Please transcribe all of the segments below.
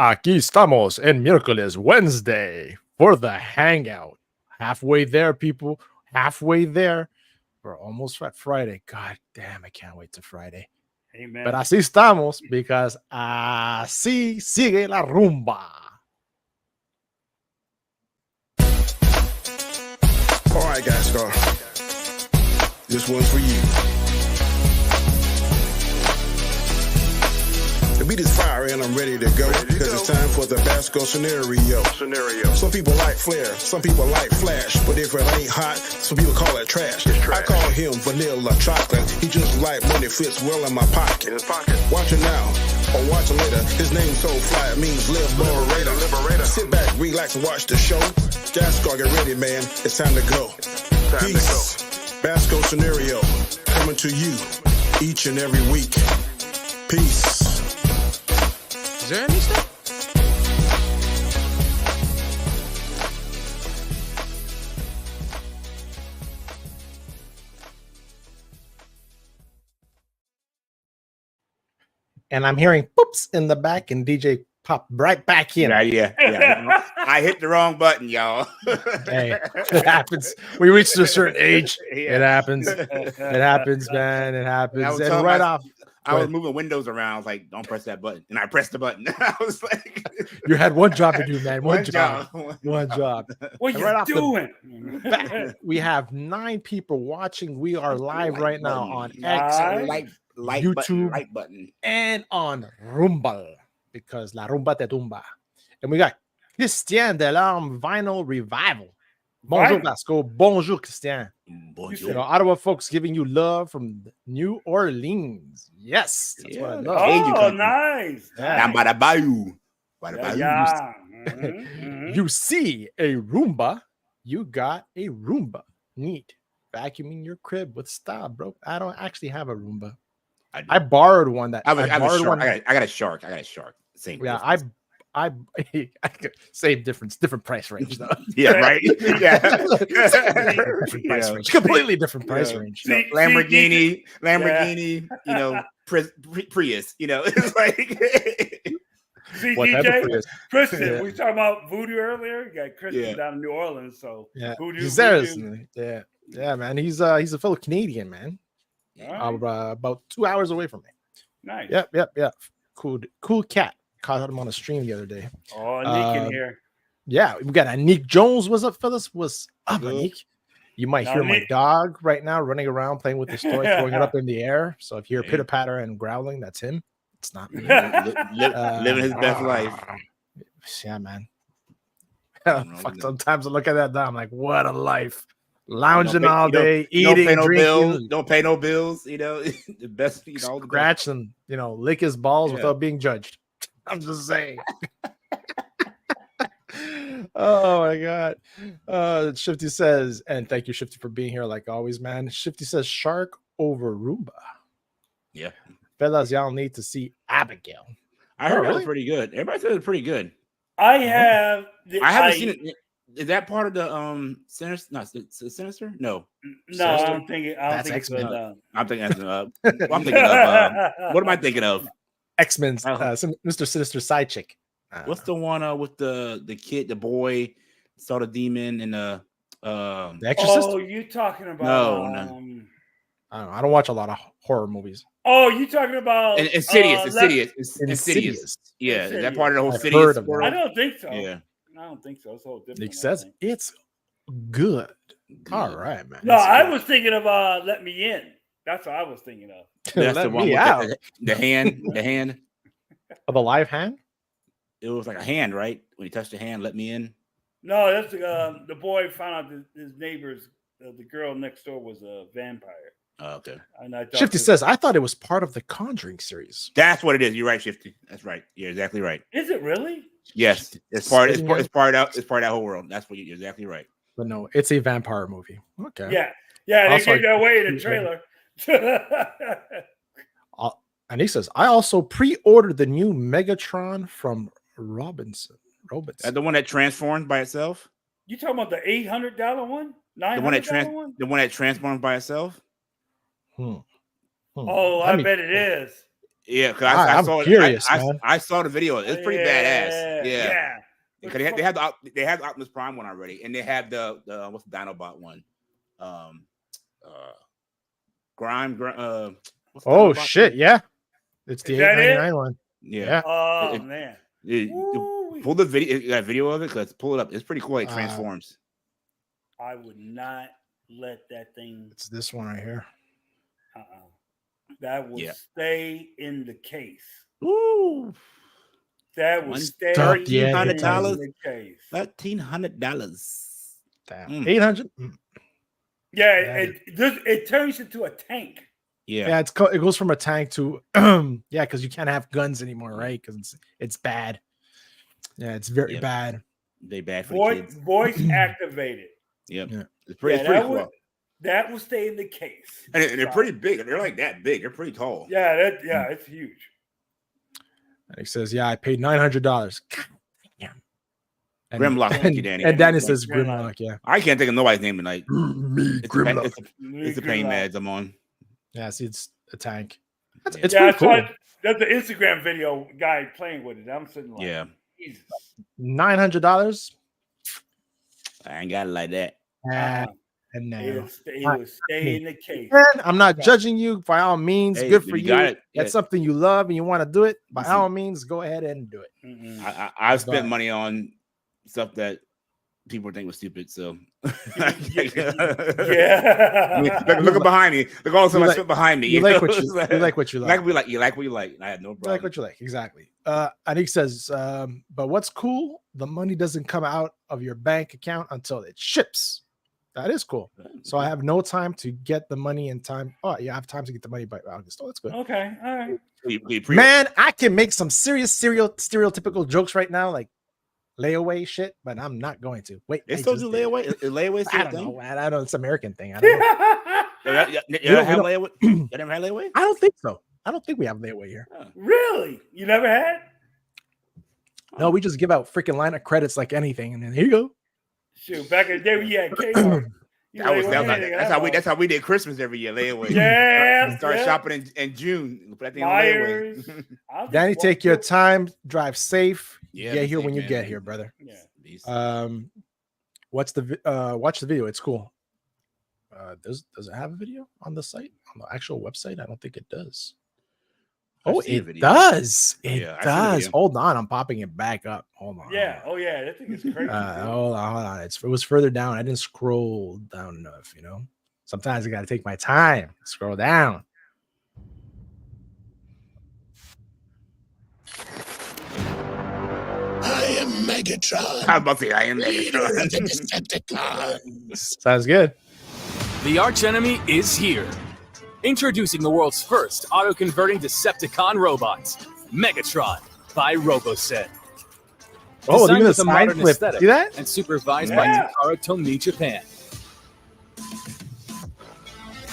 Aquí estamos en miércoles, Wednesday for the hangout. Halfway there, people. Halfway there. We're almost at Friday. God damn, I can't wait to Friday. Amen. But así estamos because así sigue la rumba. All right, guys, Scar. This one's for you. The beat is fire and I'm ready to go because it's time for the Basco scenario. Some people like flair, some people like flash, but if it ain't hot, some people call it trash. I call him vanilla chocolate. He just like money fits well in my pocket. Watch it now or watch it later. His name's so fly, it means liberator. Sit back, relax, and watch the show. Gascar, get ready, man. It's time to go. Peace. Basco scenario coming to you each and every week. Peace. Is there any stuff? And I'm hearing poops in the back, and DJ popped right back in. Yeah. I hit the wrong button, y'all. Hey, it happens. We reached a certain age. Yeah. It happens. It happens, man. It happens. was And telling right my- off, I was moving windows around. I was like, don't press that button. And I pressed the button. I was like, you had one job to do, man. One job. job. One job. What And you right off the doing? Back, we have 9 people watching. We are live right now on X Live? Like YouTube. button, like button. and on Rumba because La Rumba te tumba. And we got Christian Delarme Vinyl Revival. Bonjour, Vinyl. Vasco. Bonjour, Christian. Bonjour. You know, Ottawa folks giving you love from New Orleans. Yes, that's what I love. Cajun Oh, country. nice. Down by the bayou. By the bayou. Yeah. Mhm. You see a Roomba, you got a Roomba. Neat. Vacuuming your crib with style, bro. I don't actually have a Roomba. I borrowed one that I got a one. shark. I got a shark. Same. Yeah, difference. I same difference, different price range though. Yeah, right. Yeah. Different price range. Completely different price Yeah. range. See, Lamborghini, you know, Prius, you know, it's like See, What type of DJ, Prius? Kristen, Yeah. we were talking about voodoo earlier. You got Kristen Yeah. down in New Orleans, so Yeah, voodoo, he's there. voodoo. Yeah, man. He's a fellow Canadian, man. All right. About 2 hours away from me. Nice. Yep. Cool cat. Caught him on a stream the other day. Oh, Nick in here. Yeah, we got Anik Jones. What's up, fellas? What's up, Good. Anik? You might Now, hear my Nick- dog right now running around playing with his toy, throwing it up in the air. So if you hear pitter patter and growling, that's him. It's not me. living his best life. Yeah, man. Nothing wrong Fuck, with that. sometimes I look at that dog, I'm like, what a life. Lounging Don't pay- all you don't- day, You don't eating, pay no drinking, bills. Don't pay no bills. You know, the best. You know, all the best. scratch and lick his balls Yeah. without being judged. I'm just saying. Oh my god. Shifty says, and thank you, Shifty, for being here like always, man. Shifty says shark over Roomba. Yeah, Fellas, y'all need to see Abigail. I heard Oh, it really? was pretty good. Everybody said it was pretty good. I have. I haven't seen it. Is that part of the Sinister? No, Sinister? No, No, I don't think it. I don't That's think it's X-Men. been. I'm thinking. I'm thinking of. What am I thinking of? X-Men's Uh-huh. Mr. Sinister side chick. What's the one with the kid, the boy, saw the demon and The Exorcist? Oh, you talking about? No. I don't know. I don't watch a lot of horror movies. Oh, you talking about? Insidious. Insidious. Insidious. Yeah, is that Insidious. part of the whole I've Insidious heard of that. world? I don't think so. Yeah. I don't think so. It's all different. Nick I says think. it's good. All right, man. No, It's I good. was thinking of Let Me In. That's what I was thinking of. That's Let the one me with out. the hand. The hand. Of the live hand? It was like a hand, right? When you touch the hand, let me in. No, that's the boy found out that his neighbor's the girl next door was a vampire. Oh, okay. And I thought Shifty this- says, I thought it was part of the Conjuring series. That's what it is. You're right, Shifty. That's right. You're exactly right. "Is it really?" Yes, it's part. It's Sitting part. here. It's part out. It's part of that whole world. That's what you're exactly right. But no, it's a vampire movie. Okay. Yeah, they Also, gave that away in the trailer. And he says, I also pre-ordered the new Megatron from Robinson. That's the one that transformed by itself. You talking about the $800 one? The one that $900 one? the one that transformed by itself. Hmm. Oh, I I mean, bet it is. Yeah, because I'm saw curious, it. man. I saw the video. It's pretty badass. Yeah. Because they have the Optimus Prime one already, and they have the what's the Dinobot one? Grime. What's the Oh Dinobot shit! one? Yeah, it's the Is that it? $8.99 one. Yeah. Oh man. Pull the video. You got a video of it? Because pull it up. It's pretty cool. It transforms. I would not let that thing. It's this one right here. That will stay in the case. Ooh. That will stay $1,300. in the case. $1,300. Damn. 800. Yeah, it turns into a tank. Yeah, it goes from a tank to because you can't have guns anymore, right? Because it's bad. Yeah, it's very bad. They bad for the kids. Voice activated. Yep. Yeah. It's pretty cool. That will stay in the case. And they're pretty big. They're like that big. They're pretty tall. Yeah, it's huge. And he says, "Yeah, I paid $900." Grimlock, thank you, Danny. And Danny says Grimlock. Yeah, I can't think of nobody's name tonight. Grimlock. It's the pain meds I'm on. Yeah, see, it's a tank. It's pretty cool. That's the Instagram video guy playing with it. I'm sitting like, Jesus. $900. I ain't got it like that. And now it will stay in the case. And I'm not judging you. By all means, good for you. That's something you love and you want to do it. By all means, go ahead and do it. Mm-hmm. I've spent money on stuff that people think was stupid. So look behind me. Look all the stuff I spent behind me. You like what you like. You like what you like. You like what you like. I had no problem. You like what you like. Exactly. Anik says, but what's cool? The money doesn't come out of your bank account until it ships. That is cool. So I have no time to get the money in time. Oh, yeah, I have time to get the money by August. Oh, that's good. Okay, all right. Man, I can make some serious stereotypical jokes right now, like layaway shit, but I'm not going to. Wait, they still do layaway? Layaway I don't know. I don't know. It's an American thing. I don't know. You don't have layaway? You never had layaway? I don't think so. I don't think we have layaway here. Really? You never had? No, we just give out freaking line of credits like anything, and then here you go. Shoot, back in the day, we had Kmart. That's how we did Christmas every year. Layaway. Yeah. Start shopping in June. Put that thing Myers. on layaway. Danny, take your time. Drive safe. Yeah, get here when you get here, brother. Yeah. Watch the video. It's cool. Does it have a video on the site, on the actual website? I don't think it does. Oh, it does. It does. Hold on, I'm popping it back up. Hold on. Yeah. Oh, yeah. That thing is crazy. Hold on. It was further down. I didn't scroll down enough. You know, sometimes I got to take my time. Scroll down. I am Megatron. How about the I am Megatron? The Decepticons. Sounds good. The archenemy is here. Introducing the world's first auto-converting Decepticon robot, Megatron by Roboced. Oh, look at Designed the with a sign modern flip. aesthetic See that? and supervised by Takara Tomy Japan.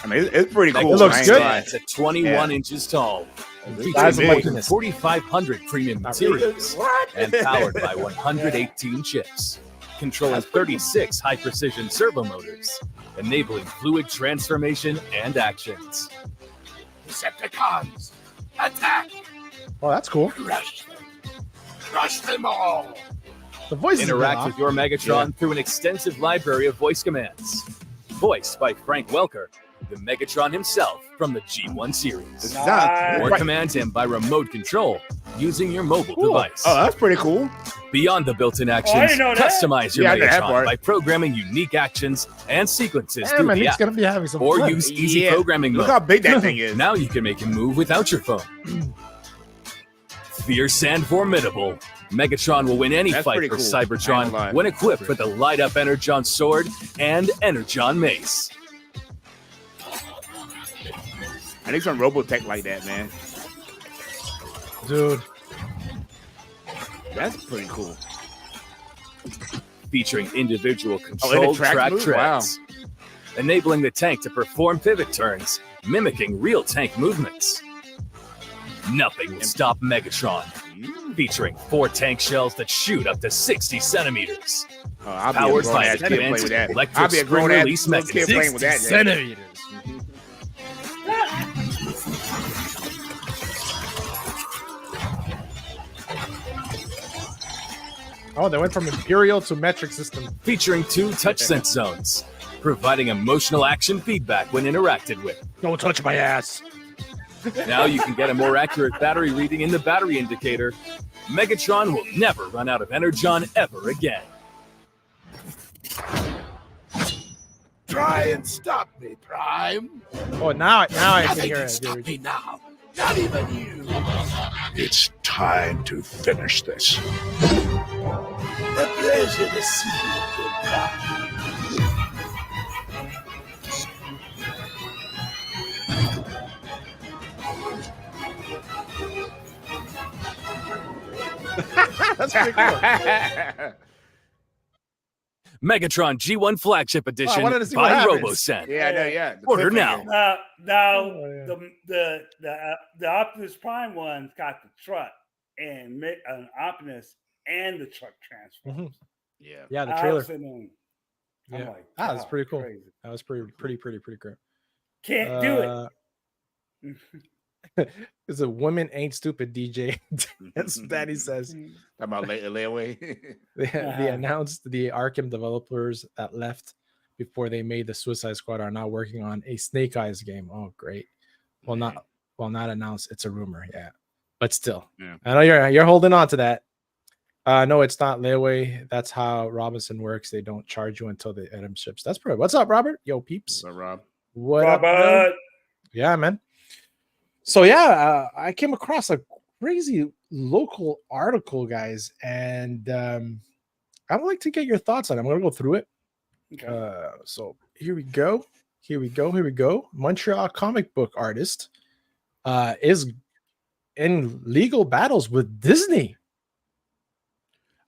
I mean, it's pretty cool. It looks good. It's at 21 inches tall. That's Featuring 4,500 premium materials and powered by 118 chips. Controlling 36 high-precision servo motors, enabling fluid transformation and actions. Decepticons, attack! Oh, that's cool. Crush them all. The voice Interact with your Megatron through an extensive library of voice commands. Voiced by Frank Welker, the Megatron himself from the G1 series. Or command him by remote control using your mobile device. Oh, that's pretty cool. Beyond the built-in actions, customize your Megatron by programming unique actions and sequences through the app, gonna be having some or fun. use easy programming mode. Look how big that thing is. Now you can make him move without your phone. Fierce and formidable, Megatron will win any fight for Cybertron when equipped with the light-up Energon sword and Energon mace. I need some Robotech like that, man. Dude. That's pretty cool. Featuring individual controlled track treads, enabling the tank to perform pivot turns, mimicking real tank movements. Nothing will stop Megatron. Featuring 4 tank shells that shoot up to 60 centimeters. Powered by advanced electric spring release mechanism. 60 centimeters. Oh, they went from Imperial to metric system. Featuring 2 touch sense zones, providing emotional action feedback when interacted with. Don't touch my ass. Now you can get a more accurate battery reading in the battery indicator. Megatron will never run out of Energon ever again. Try and stop me, Prime. Oh, now I can Nothing hear can it. stop me now. Not even you. It's time to finish this. The pleasure to see you, good Prime. That's pretty cool. Megatron G1 Flagship Edition wanted to see what by happens. RoboSend. Yeah, I know. Yeah. The Order cliffhanger. now. Oh, The Optimus Prime one's got the truck and an Optimus and the truck transforms. Yeah. Yeah, the trailer. I'm Yeah. like, That's "God, pretty cool. crazy." That was pretty great. Can't do it. It's a woman ain't stupid DJ. That's what Daddy says. Talking about layaway. They announced the Arkham developers that left before they made the Suicide Squad are now working on a Snake Eyes game. Oh, great. Well, not announced. It's a rumor, yeah. But still, Yeah. I know you're holding on to that. No, it's not layaway. That's how Robinson works. They don't charge you until the item ships. That's pretty. What's up, Robert? Yo, peeps. So, Rob. What up, man? Robert. Yeah, man. So yeah, I came across a crazy local article, guys, and I would like to get your thoughts on it. I'm gonna go through it. Okay. So here we go. Montreal Comic Book artist is in legal battles with Disney.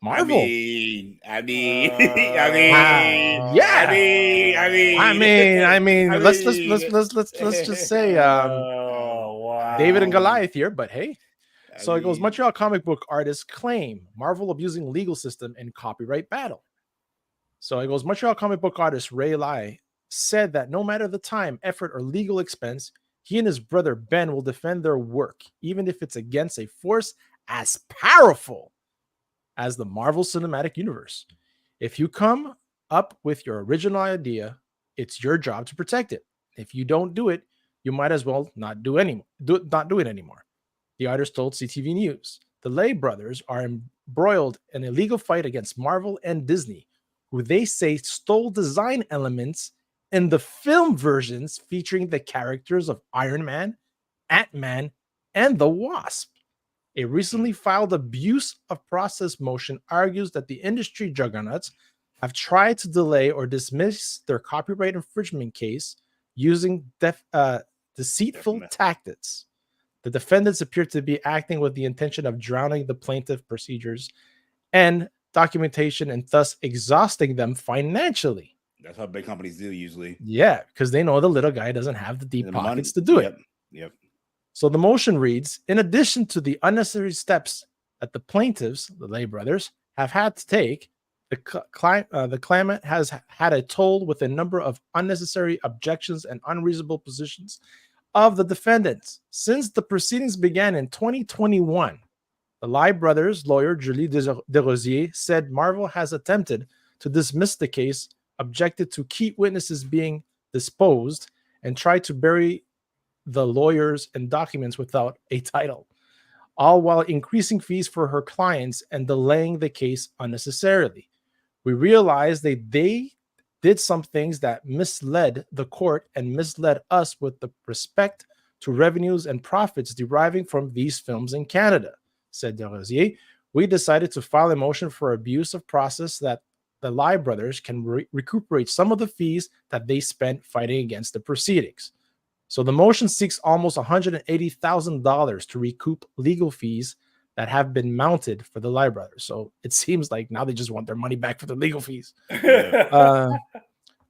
Marvel. I mean, let's just say Wow. David and Goliath here, but hey. So it goes, Montreal comic book artists claim Marvel abusing legal system in copyright battle. So it goes, Montreal comic book artist Ray Lai said that no matter the time, effort, or legal expense, he and his brother Ben will defend their work, even if it's against a force as powerful as the Marvel Cinematic Universe. If you come up with your original idea, it's your job to protect it. If you don't do it, you might as well not do it anymore. The artist told CTV News. The Lay brothers are embroiled in a legal fight against Marvel and Disney, who they say stole design elements in the film versions featuring the characters of Iron Man, Ant-Man, and the Wasp. A recently filed abuse of process motion argues that the industry juggernauts have tried to delay or dismiss their copyright infringement case using deceitful tactics. The defendants appear to be acting with the intention of drowning the plaintiff procedures and documentation and thus exhausting them financially. That's how big companies do usually. Yeah, because they know the little guy doesn't have the deep pockets to do it. Yep. So the motion reads, in addition to the unnecessary steps that the plaintiffs, the Lay brothers, have had to take, the claimant has had a toll with a number of unnecessary objections and unreasonable positions of the defendants. Since the proceedings began in 2021, the Lay brothers' lawyer, Julie Desrosiers, said Marvel has attempted to dismiss the case, objected to key witnesses being disposed, and tried to bury the lawyers and documents without a title, all while increasing fees for her clients and delaying the case unnecessarily. We realized that they did some things that misled the court and misled us with the respect to revenues and profits deriving from these films in Canada, said Desrosiers. We decided to file a motion for abuse of process that the Lay brothers can recuperate some of the fees that they spent fighting against the proceedings. So the motion seeks almost $180,000 to recoup legal fees that have been mounted for the Lay brothers. So it seems like now they just want their money back for the legal fees.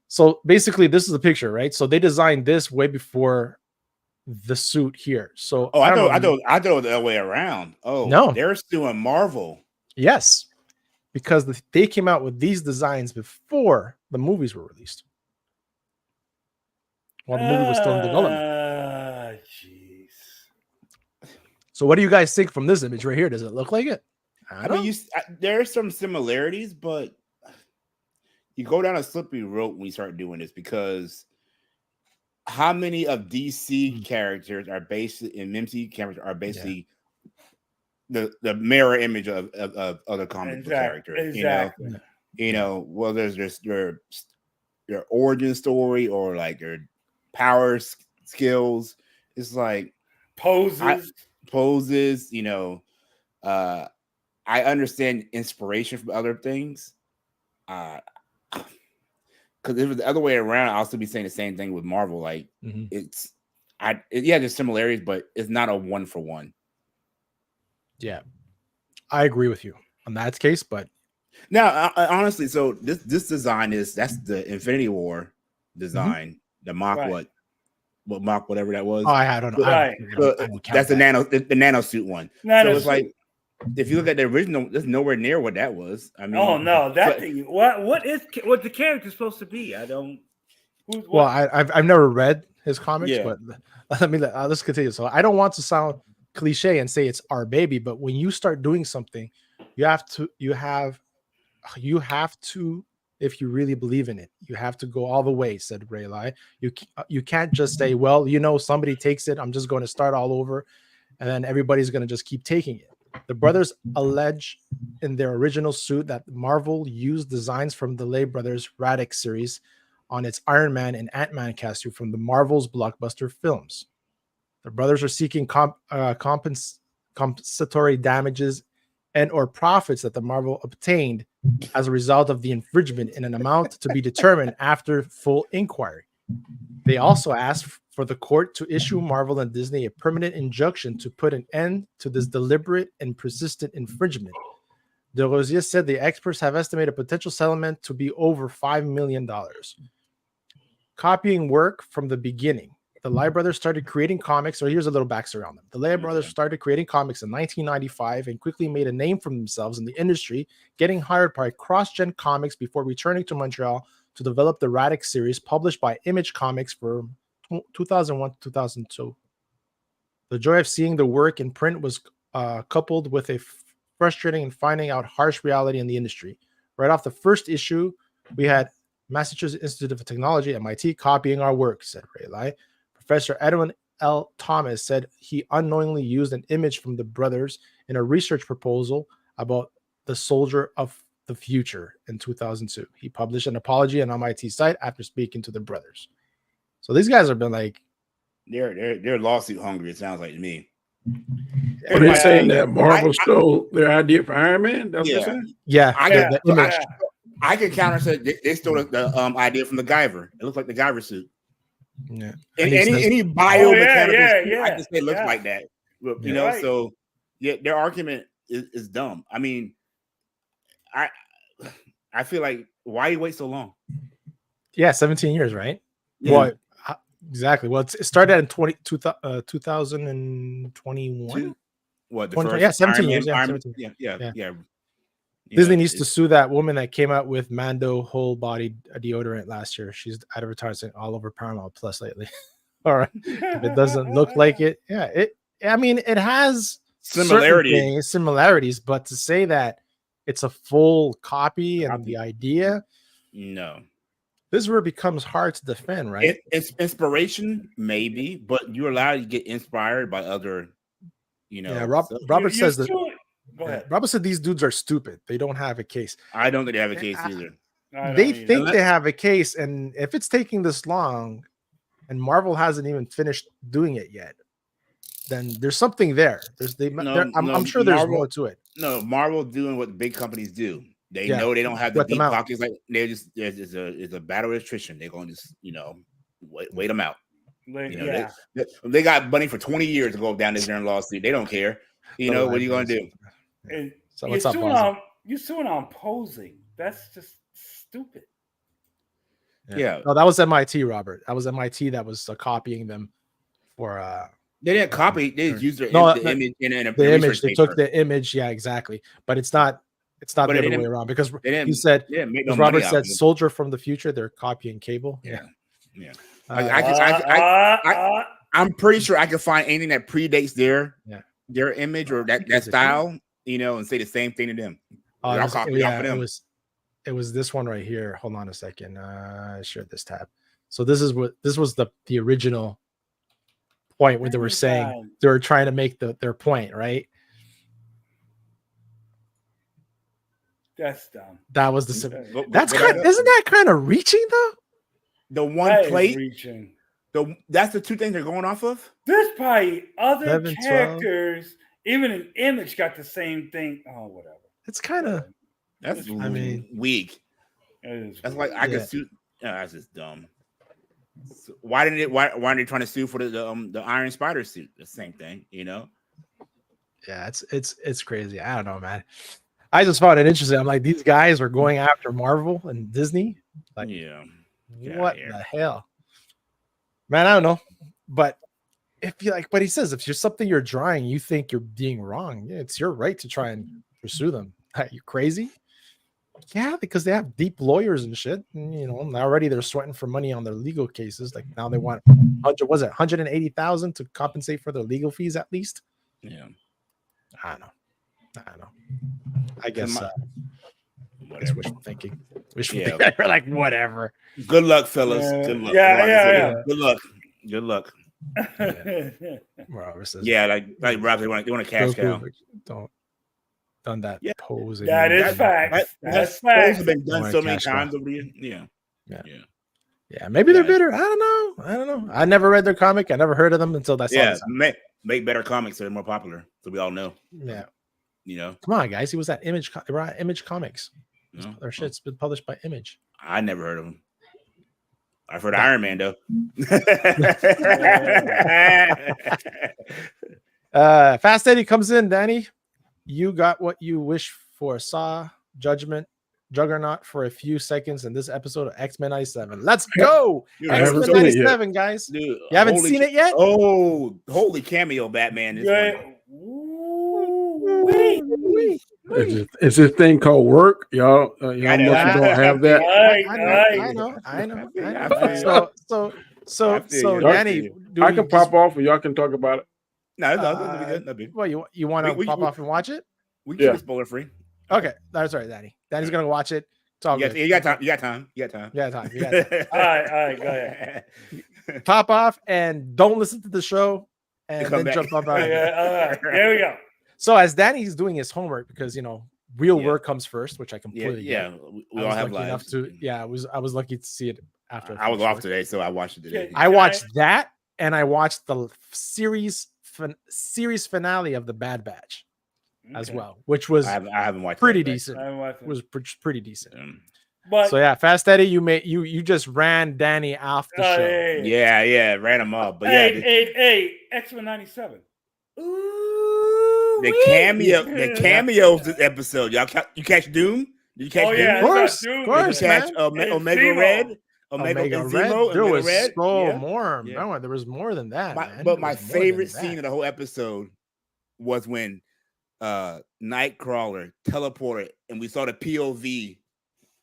So basically, this is a picture, right? So they designed this way before the suit here. So I thought the other way around. Oh no, they're suing Marvel. Yes, because they came out with these designs before the movies were released. While the movie was still in development. Jeez. So what do you guys think from this image right here? Does it look like it? I mean, there are some similarities, but you go down a slippery rope when you start doing this, because how many of DC characters are basically in MCU characters are basically the mirror image of other comic book characters? Exactly. You know, well, there's their origin story or like their power skills. It's like poses. You know, I understand inspiration from other things. Because if it was the other way around, I'll still be saying the same thing with Marvel. Like there's similarities, but it's not a 1-for-1. Yeah, I agree with you on that case. But now, honestly, so this design that's the Infinity War design, the Mach Mach whatever that was. Oh, I don't know. Right. That's the nanosuit one. So it's like, if you look at the original, that's nowhere near what that was. I mean, oh no, that thing. What the character supposed to be? I don't. Well, I've never read his comics, but let's continue. So I don't want to sound cliche and say it's our baby, but when you start doing something, you have to, if you really believe in it, you have to go all the way, said Rayleigh. You can't just say, well, you know, somebody takes it, I'm just going to start all over, and then everybody's going to just keep taking it. The brothers allege in their original suit that Marvel used designs from the Lay Brothers Radix series on its Iron Man and Ant-Man costume from the Marvel's blockbuster films. The brothers are seeking compensatory damages and or profits that the Marvel obtained as a result of the infringement in an amount to be determined after full inquiry. They also asked for the court to issue Marvel and Disney a permanent injunction to put an end to this deliberate and persistent infringement. De Rosier said the experts have estimated a potential settlement to be over $5 million. Copying work from the beginning. The Lay brothers started creating comics. So here's a little backstory on them. The Lay brothers started creating comics in 1995 and quickly made a name for themselves in the industry, getting hired by CrossGen Comics before returning to Montreal to develop the Radix series published by Image Comics for 2001 to 2002. The joy of seeing the work in print was coupled with a frustrating and finding out harsh reality in the industry. Right off the first issue, we had Massachusetts Institute of Technology, MIT, copying our work, said Rayleigh. Professor Edwin L. Thomas said he unknowingly used an image from the brothers in a research proposal about the soldier of the future in 2002. He published an apology on MIT site after speaking to the brothers. So these guys have been like, they're lawsuit hungry. It sounds like to me. Are they saying that Marvel stole their idea for Iron Man? That's what they're saying? Yeah, I can counter say they stole the idea from the Guyver. It looks like the Guyver suit. Yeah, any biomechanical suit, I can say looks like that. You know, so their argument is dumb. I mean, I feel like, why you wait so long? Yeah, 17 years, right? Yeah. Well, exactly. Well, it started in 2021. What, the first? Yeah, 17 years. Yeah. Disney needs to sue that woman that came out with Mando whole body deodorant last year. She's advertising all over Paramount Plus lately. All right, if it doesn't look like it, it has similarities, but to say that it's a full copy and the idea, no. This is where it becomes hard to defend, right? It's inspiration, maybe, but you're allowed to get inspired by other, you know. Yeah, Robert says that. Go ahead. Robert said these dudes are stupid. They don't have a case. I don't think they have a case either. They think they have a case, and if it's taking this long, and Marvel hasn't even finished doing it yet, then there's something there. I'm sure there's more to it. No, Marvel doing what big companies do. They know they don't have the deep pockets. Like it's a battle of attrition. They're going to just wait them out. They got money for 20 years to go down this darn lawsuit. They don't care. What are you going to do? And so what's up, you're suing on posing. That's just stupid. Yeah. No, that was MIT, Robert. That was MIT that was copying them for. They didn't copy. They just used the image in a the image. They took the image. Yeah, exactly. But it's not. It's not the other way around because he said. Robert said, "Soldier from the future." They're copying Cable. Yeah. I'm pretty sure I can find anything that predates their image or that style. and say the same thing to them. Oh, I'll copy off of them. It was this one right here. Hold on a second. I shared this tab. So this was the original point where they were saying they were trying to make their point, right? That's dumb. That was isn't that kind of reaching though? The one plate reaching. That's the two things they're going off of. There's probably other 11, characters, 12. Even an Image got the same thing. Oh, whatever. It's kind of. That's weak. That's like I could sue. That's just dumb. So why aren't they trying to sue for the Iron Spider suit? The same thing, Yeah, it's crazy. I don't know, man. I just found it interesting. I'm like, these guys are going after Marvel and Disney. Like, what the hell, man? I don't know, but but he says if you're something you're drawing, you think you're being wrong. Yeah, it's your right to try and pursue them. Are you crazy? Yeah, because they have deep lawyers and shit. And, already they're sweating for money on their legal cases. Like now they want $180,000 to compensate for their legal fees at least. Yeah, I don't know. I guess it's wishful thinking. We're like whatever. Good luck, fellas. Good luck. Yeah. Good luck. Robert says, like Rob, they want to cash cow. Don't done that pose. That is fact. That's fact. Have been done so many times over the years. Yeah. Maybe they're bitter. I don't know. I never read their comic. I never heard of them until that. Make better comics so they're more popular, so we all know. Yeah. Come on, guys. He was at Image Comics. Their shit's been published by Image. I never heard of him. I've heard of Iron Man though. Fast Eddie comes in, Danny. You got what you wish for. Saw Judgment Juggernaut for a few seconds in this episode of X-Men 97. Let's go! X-Men 97, guys. Dude, you haven't seen it yet? Oh, holy cameo Batman. It's this thing called work, y'all. Y'all don't have that. I know. So Danny, I can pop off, and y'all can talk about it. No, that'd be good. Well, you want to pop off and watch it? We can keep it spoiler free. Okay, that's right, Danny. Danny's gonna watch it. You got time. All right, go ahead. Pop off and don't listen to the show, and then jump up out. There we go. So as Danny's doing his homework, because real work comes first, which I completely get. We all have lives. I was lucky to see it after. I was off today, so I watched it today. I watched that, and I watched the series finale of the Bad Batch as well, which was I haven't watched pretty decent. It was pretty decent. But so Fast Eddie, you just ran Danny off the show. Hey. Yeah, ran him up. But hey, X-Men 97. The cameos this episode. You catch Doom? Did you catch Doom? Of course, Did you catch Omega Red? Omega Red. There was more. No, there was more than that. But my favorite scene of the whole episode was when Nightcrawler teleported and we saw the POV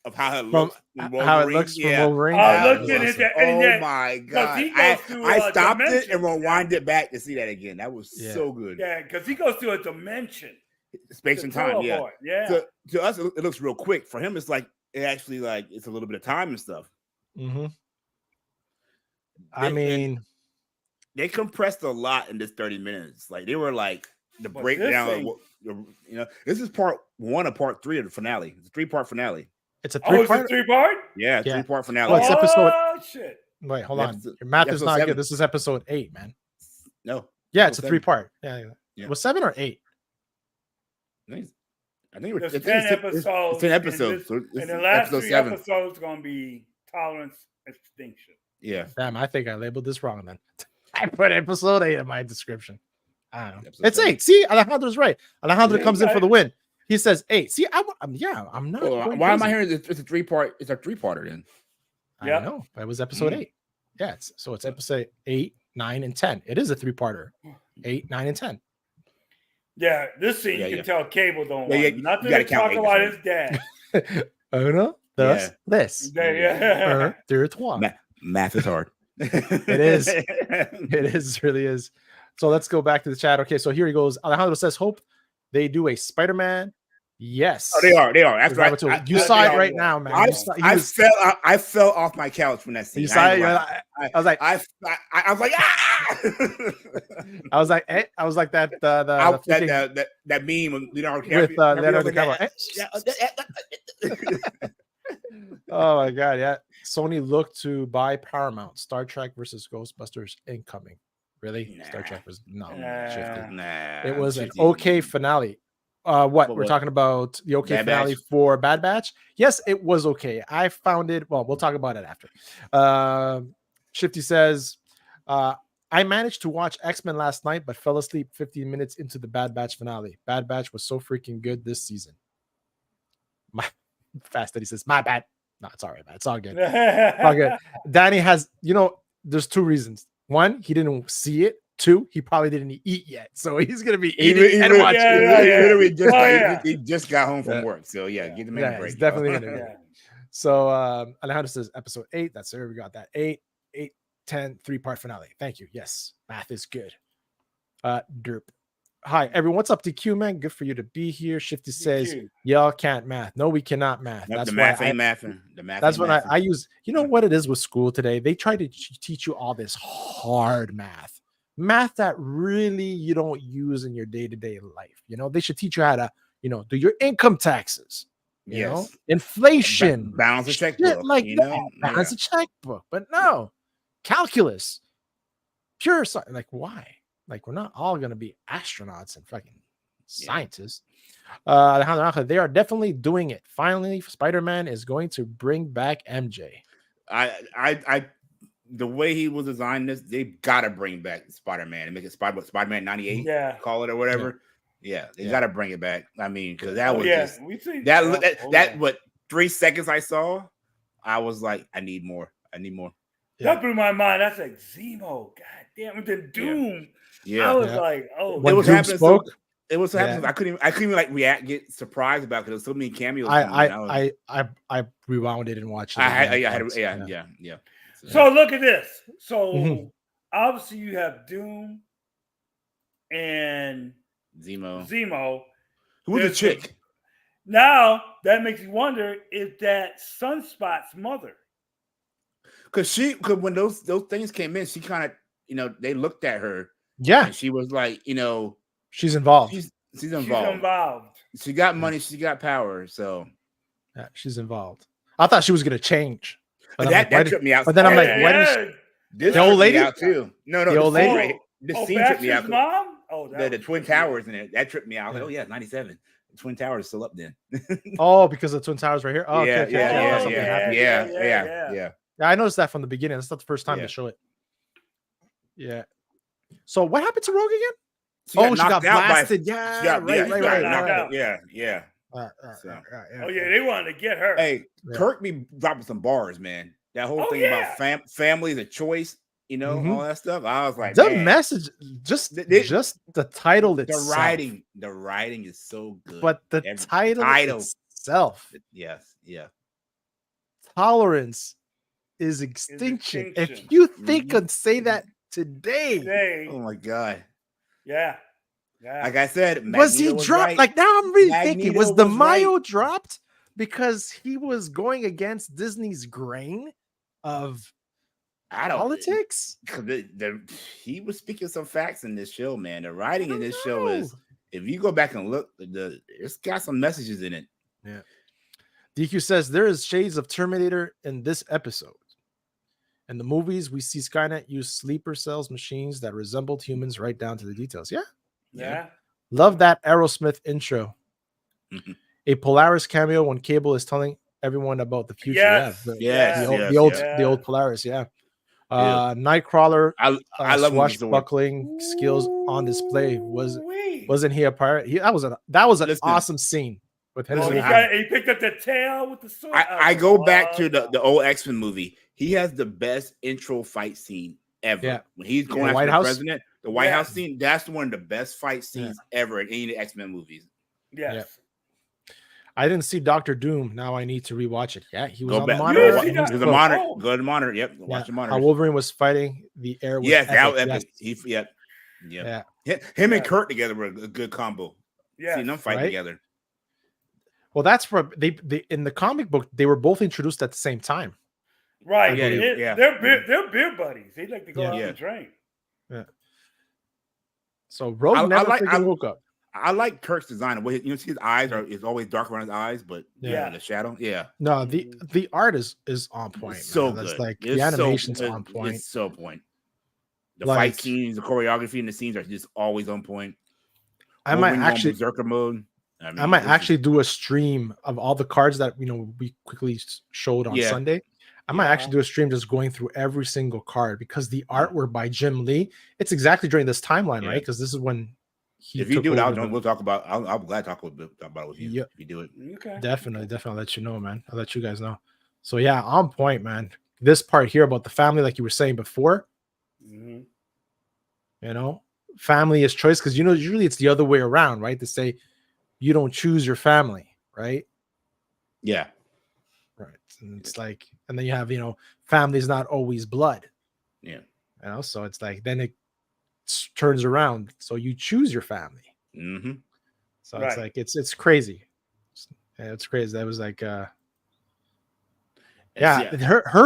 of how it looks from Wolverine. Oh my god! I stopped it and rewinded it back to see that again. That was so good. Yeah, because he goes through a dimension, space and time. Yeah. To us, it looks real quick. For him, it's like it's a little bit of time and stuff. Mm-hmm. I mean, they compressed a lot in this 30 minutes. Like they were like the breakdown. This is part 1 of part 3 of the finale. It's a 3-part finale. It's a 3-part? It's a 3-part? Yeah, 3-part finale. Well, it's episode. Shit. Wait, hold on. Your math is not 7. Good. This is episode 8, man. No. Yeah, it's a 3-part. Yeah. Was 7 or 8? I think it's 10 episodes. It's 10 episodes. And the last 3 episodes are going to be Tolerance Extinction. Yeah. Damn, I think I labeled this wrong then. I put episode 8 in my description. I don't know. It's 8. See, Alejandro's right. Alejandro comes in for the win. He says 8. See, I'm not. Why am I hearing it's a 3-part? It's a 3-parter then. I don't know. It was episode 8. Yeah, it's episode 8, 9, and 10. It is a 3-parter. 8, 9, and 10. Yeah, this scene you can tell Cable don't want. Nothing to talk about his dad. Uno, dos, tres. Math is hard. It is. It really is. So let's go back to the chat. Okay, so here he goes. Alejandro says, hope they do a Spider-Man. Yes. Oh, they are. That's Revival right. too. You saw it right now, man. I fell off my couch when that scene. You saw it. I was like, I was like, ah! I was like, eh, I was like that. That meme with Leonardo with Leonardo DiCaprio. Oh my god, yeah. Sony looked to buy Paramount. Star Trek versus Ghostbusters incoming. Really? Nah. Star Trek was Nah, it was an okay finale. What we're talking about, the okay Bad finale Batch? for Bad Batch? Yes, it was okay. I found it. Well, we'll talk about it after. Shifty says, I managed to watch X-Men last night, but fell asleep 15 minutes into the Bad Batch finale. Bad Batch was so freaking good this season. Fast Eddie says, my bad. No, it's all right, man. It's all good. It's all good. Danny has, there's two reasons. One, he didn't see it. Two, he probably didn't eat yet. So he's going to be eating and watching. He just got home from work. So, give the man a break. He's definitely going to do it. So, Alejandro says episode 8. That's there. We got that. 8, 10, 3-part finale. Thank you. Yes, math is good. Derp. Hi, everyone. What's up, DQ, man? Good for you to be here. Shifty says, y'all can't math. No, we cannot math. That's the why math ain't mathing. The math. That's when I use, what it is with school today. They try to teach you all this hard math that really you don't use in your day-to-day life. They should teach you how to, do your income taxes, you know, inflation, balance a checkbook, balance a checkbook. But no, calculus, pure science. Like, why? Like, we're not all going to be astronauts and fucking scientists. They are definitely doing it. Finally, Spider-Man is going to bring back MJ. The way he was designed this, they gotta bring back Spider-Man and make it Spider-Man 98, call it or whatever. They gotta bring it back. I mean, because that was just what 3 seconds I saw, I was like, I need more. That blew my mind. That's like Zemo. God damn, and then Doom. I was like, oh, when Doom spoke. It was happening. I couldn't even like get surprised about because there was so many cameos. I rewound it and watched it. So look at this. So obviously you have Doom and Zemo. Who's the chick? Now that makes you wonder if that Sunspot's mother. Because when those things came in, she kind of they looked at her. Yeah. And she was like, she's involved. She's involved. She got money. She got power. So she's involved. I thought she was gonna change. But that tripped me out. But then I'm like, when is this the old lady out too? No, the old lady. This scene tripped me out. Mom? Oh, the Twin Towers in it. That tripped me out. I was like, 97. The Twin Towers still up then. Because the Twin Towers right here. Oh, yeah. I noticed that from the beginning. That's not the first time to show it. Yeah. So what happened to Rogue again? She got blasted. Right. Yeah. They wanted to get her. Hey, Kirk be dropping some bars, man. That whole thing about family is a choice, all that stuff. I was like, the message, just the title itself. The writing is so good. But the title itself. Yes. Tolerance is extinction. If you think and say that today. Oh my God. Yeah. Like I said, was he dropped? Right. Like now I'm really thinking, was the Mayo dropped because he was going against Disney's grain of politics? He was speaking some facts in this show, man. The writing in this show is, if you go back and look, it's got some messages in it. Yeah. DQ says there is shades of Terminator in this episode. In the movies, we see Skynet use sleeper cells machines that resembled humans right down to the details. Yeah. Love that Aerosmith intro. A Polaris cameo when Cable is telling everyone about the future. The old Polaris. Nightcrawler. I love swashbuckling skills on display. Wasn't he a pirate? That was an awesome scene with him. He picked up the tail with the sword. I go back to the old X-Men movie. He has the best intro fight scene ever. Yeah. When he's going after the president. The White House scene, that's one of the best fight scenes ever in any of the X-Men movies. Yes. I didn't see Dr. Doom. Now I need to rewatch it. Yeah, he was on the monitor. Go to the monitor. Yep. Watch the monitor. Wolverine was fighting the air. Yes, that was epic. Him and Kurt together were a good combo. Yeah. Seeing them fight Right? together. Well, that's for they in the comic book they were both introduced at the same time. Right. Yeah, They're beer buddies. They like to go out and drink. Yeah. So Rogue never freaking woke up. I like Kirk's design. You know, see his eyes is always dark around his eyes, but the shadow. Yeah. No, the art is on point. It's so man. That's good. like It's the animation's so, on point. It's so point. The Like, fight scenes, the choreography, and the scenes are just always on point. I might actually berserker mode. I might actually do a stream of all the cards that we quickly showed on Sunday. I might actually do a stream just going through every single card because the artwork by Jim Lee, it's exactly during this timeline, right? Because this is when if you do it, we'll talk about. I'm glad to talk about it with you. If you do it, okay, definitely, I'll let you know, man. I'll let you guys know. So yeah, on point, man. This part here about the family, like you were saying before, you know, family is choice because usually it's the other way around, right? They say you don't choose your family, right? Yeah. Right. And it's like, and then you have, family is not always blood. Yeah. So it's like, then it turns around. So you choose your family. Mm-hmm. So it's like, it's crazy. It's crazy. That was like, her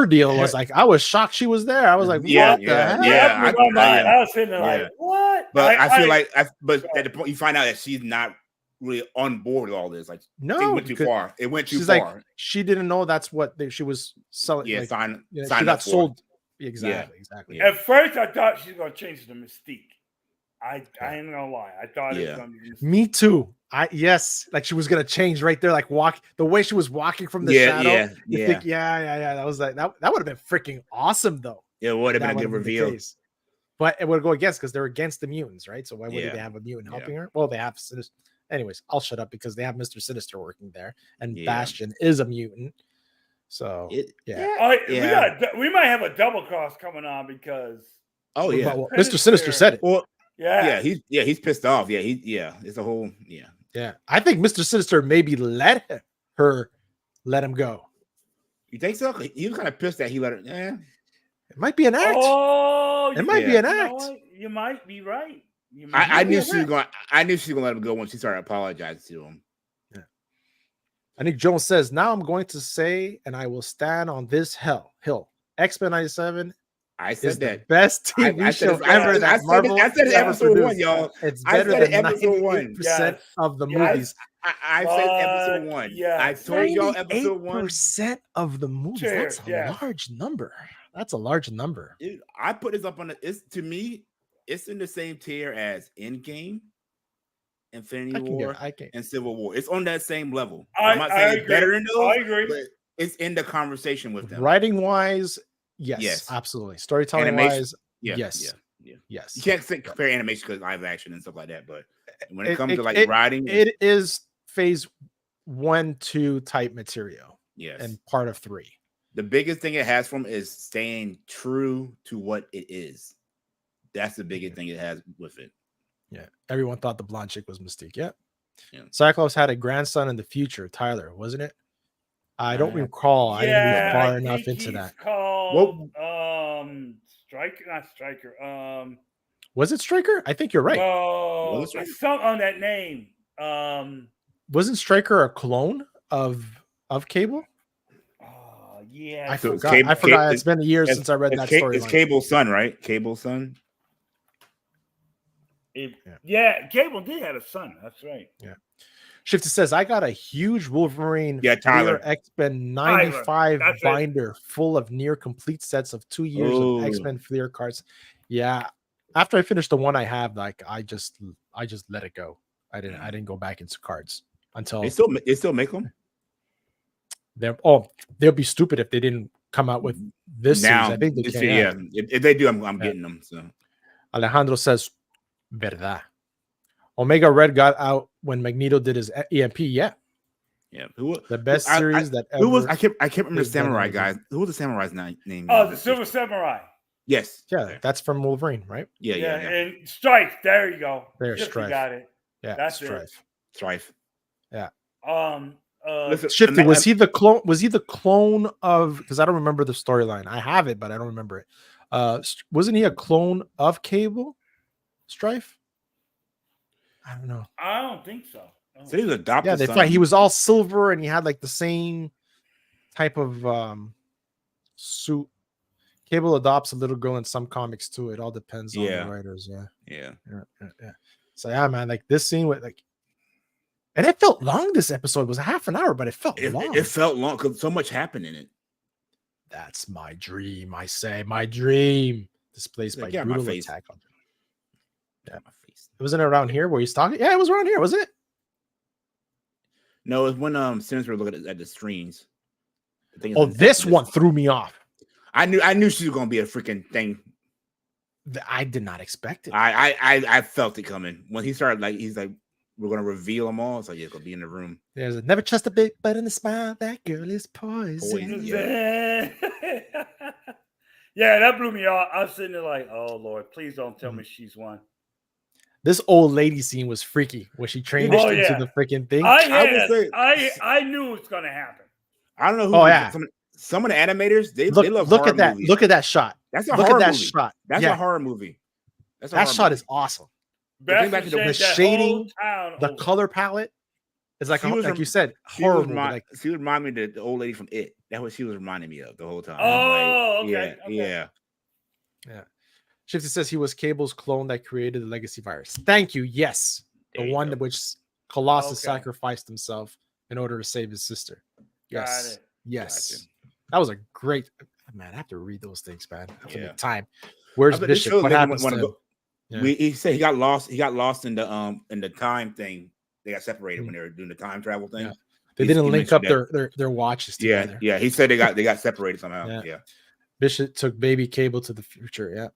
deal was like, I was shocked she was there. I was like, what the hell? I was sitting there like, what? But I feel like, but at the point you find out that she's not really on board with all this. Like, no, it went too far. It went too she's far. Like, she didn't know that's what she was selling. Yeah, like, she got sold. Exactly. At first, I thought she was gonna change the mystique. I ain't gonna lie. I thought it was gonna be Mystique. Me too. Like she was gonna change right there, like the way she was walking from the shadow. Think, that was like that would have been freaking awesome though. It would have been a good reveal. But it would go against because they're against the mutants, right? So why would they have a mutant helping her? Well, they have Sinister. Anyways, I'll shut up because they have Mr. Sinister working there, and Bastion is a mutant. So we might have a double cross coming on because Mr. Sinister said it. Well, he's pissed off. It's a whole I think Mr. Sinister maybe let him go. You think so? He was kind of pissed that he let her. It might be an act. Oh, it might be an act. You might be right. I knew she was going. I knew she was going to let him go when she started apologizing to him. Yeah. I think Jones says, "Now I'm going to say, and I will stand on this hill. X-Men 97. I said that the best TV show ever. That Marvel I said it episode 1, y'all. It's better than episode 1% of the movies. I said episode 1. I told y'all episode 1% of the movies. That's a large number. That's a large number. Dude, I put this up on to me. It's in the same tier as Endgame, Infinity War, and Civil War. It's on that same level. I'm not saying it's better than those. I agree. But it's in the conversation with them. Writing wise, yes, absolutely. Storytelling wise, yes. You can't compare animation because live action and stuff like that. But when it comes to writing, it is phase 1-2 type material. Yes, and part of 3. The biggest thing it has from is staying true to what it is. That's the biggest thing it has with it. Yeah. Everyone thought the blonde chick was Mystique. Yeah. Cyclops had a grandson in the future, Tyler, wasn't it? I don't recall. I didn't get far enough into that. Called Striker, not Striker. Was it Striker? I think you're right. Oh, it's something on that name. Wasn't Striker a clone of Cable? Yeah, I forgot. It's been years since I read that story. It's Cable's son, right? Cable's son. Cable did have a son. That's right. Yeah. Shifty says, I got a huge Wolverine Tyler X-Men 95 binder full of near complete sets of 2 years of X-Men Fleer cards. Yeah. After I finished the one I have, like I just let it go. I didn't go back into cards until they still make them. They'll be stupid if they didn't come out with this series. I think they can. If they do, I'm getting them. So Alejandro says, "Verdad." Omega Red got out when Magneto did his EMP. Yeah. The best series that ever. Who was? I can't remember the samurai guy. Who was the samurai's name? Oh, the Silver Samurai. Yes. Yeah, that's from Wolverine, right? Yeah. And Strife. There you go. There's Strife. Got it. Yeah, that's Strife. Yeah. Listen, Shifty, was he the clone? Was he the clone of? Because I don't remember the storyline. I have it, but I don't remember it. Wasn't he a clone of Cable? Strife? I don't know. I don't think so. So he was adopted. Yeah, they thought he was all silver and he had like the same type of suit. Cable adopts a little girl in some comics too. It all depends on the writers. Yeah. So yeah, man, like this scene with like, and it felt long. This episode was a half an hour, but it felt long. It felt long because so much happened in it. That's my dream. I say my dream. Displaced by brutal attack on. Yeah, my face. It wasn't around here where he's talking. Yeah, it was around here, wasn't it? No, it was when Sims were looking at the streams. Oh, this one threw me off. I knew she was gonna be a freaking thing. I did not expect it. I felt it coming when he started. Like he's like, we're gonna reveal them all. So yeah, it's gonna be in the room. There's a never trust a big butt in the smile. That girl is poison. Yeah. Yeah, that blew me off. I was sitting there like, oh Lord, please don't tell me she's one. This old lady scene was freaky when she trained into the freaking thing. I knew it was gonna happen. I don't know who. Some of the animators they love look horror at that. movies. Look at that shot. That's a horror movie. Shot. That's a horror movie. That shot is awesome. Back to the shading, the color palette. It's like you said, horror movie. She would remind me of the old lady from It. That's what she was reminding me of the whole time. Oh, okay. Yeah. Shifty says he was Cable's clone that created the legacy virus. Thank you. Yes, the one that which Colossus sacrificed himself in order to save his sister. Yes. Got it. Yes. Gotcha. That was a great man. I have to read those things, man. Time. Where's Bishop? What happens to him? He said he got lost. He got lost in the time thing. They got separated when they were doing the time travel thing. Yeah. They didn't link up their watches together. Yeah. He said they got separated somehow. Yeah. Bishop took baby Cable to the future. Yeah.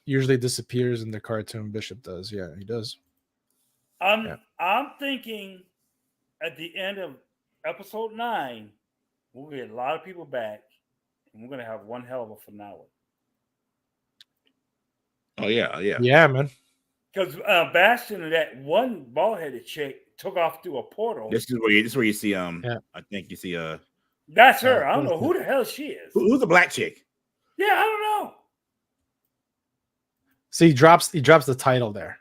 Usually disappears in the cartoon. Bishop does. Yeah, he does. I'm thinking at the end of episode 9, we'll get a lot of people back, and we're gonna have one hell of a finale. Oh yeah. Yeah, man. Because Bastion and that one bald-headed chick took off through a portal. This is where you see I think you see that's her. I don't know who the hell she is. Who's the black chick? Yeah, I don't know. So he drops the title there.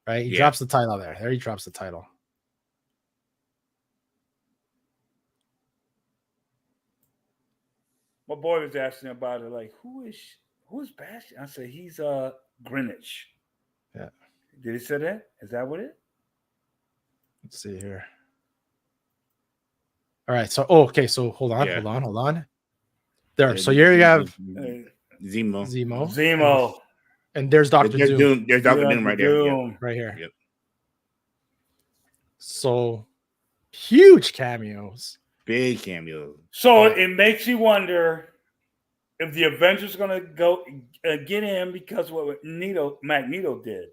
Right? He drops the title there. There he drops the title. My boy was asking about it, like, who's Bastion? I said, he's Greenwich. Yeah. Did he say that? Is that what it? Let's see here. All right. So okay, so hold on. There. So here you have Zemo. And there's Dr. Doom. There's Dr. Doom right there. Yep. Right here. Yep. So huge cameos. Big cameos. So it makes you wonder if the Avengers are going to go get him because of what Magneto did.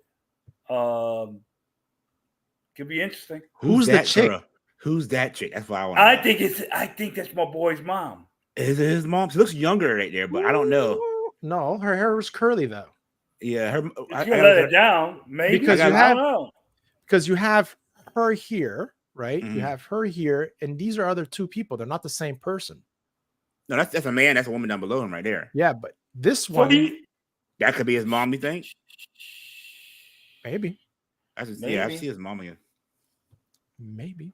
Could be interesting. Who's the chick? Girl? Who's that chick? That's what I want. I think that's my boy's mom. Is it his mom? She looks younger right there, but I don't know. No, her hair was curly though. Yeah, I let it down. Maybe because I don't know. Because you have her here, right? Mm-hmm. You have her here, and these are other two people. They're not the same person. No, that's a man. That's a woman down below him right there. Yeah, but this one that could be his mom. You think? Maybe. Yeah, I see his mom again. Maybe.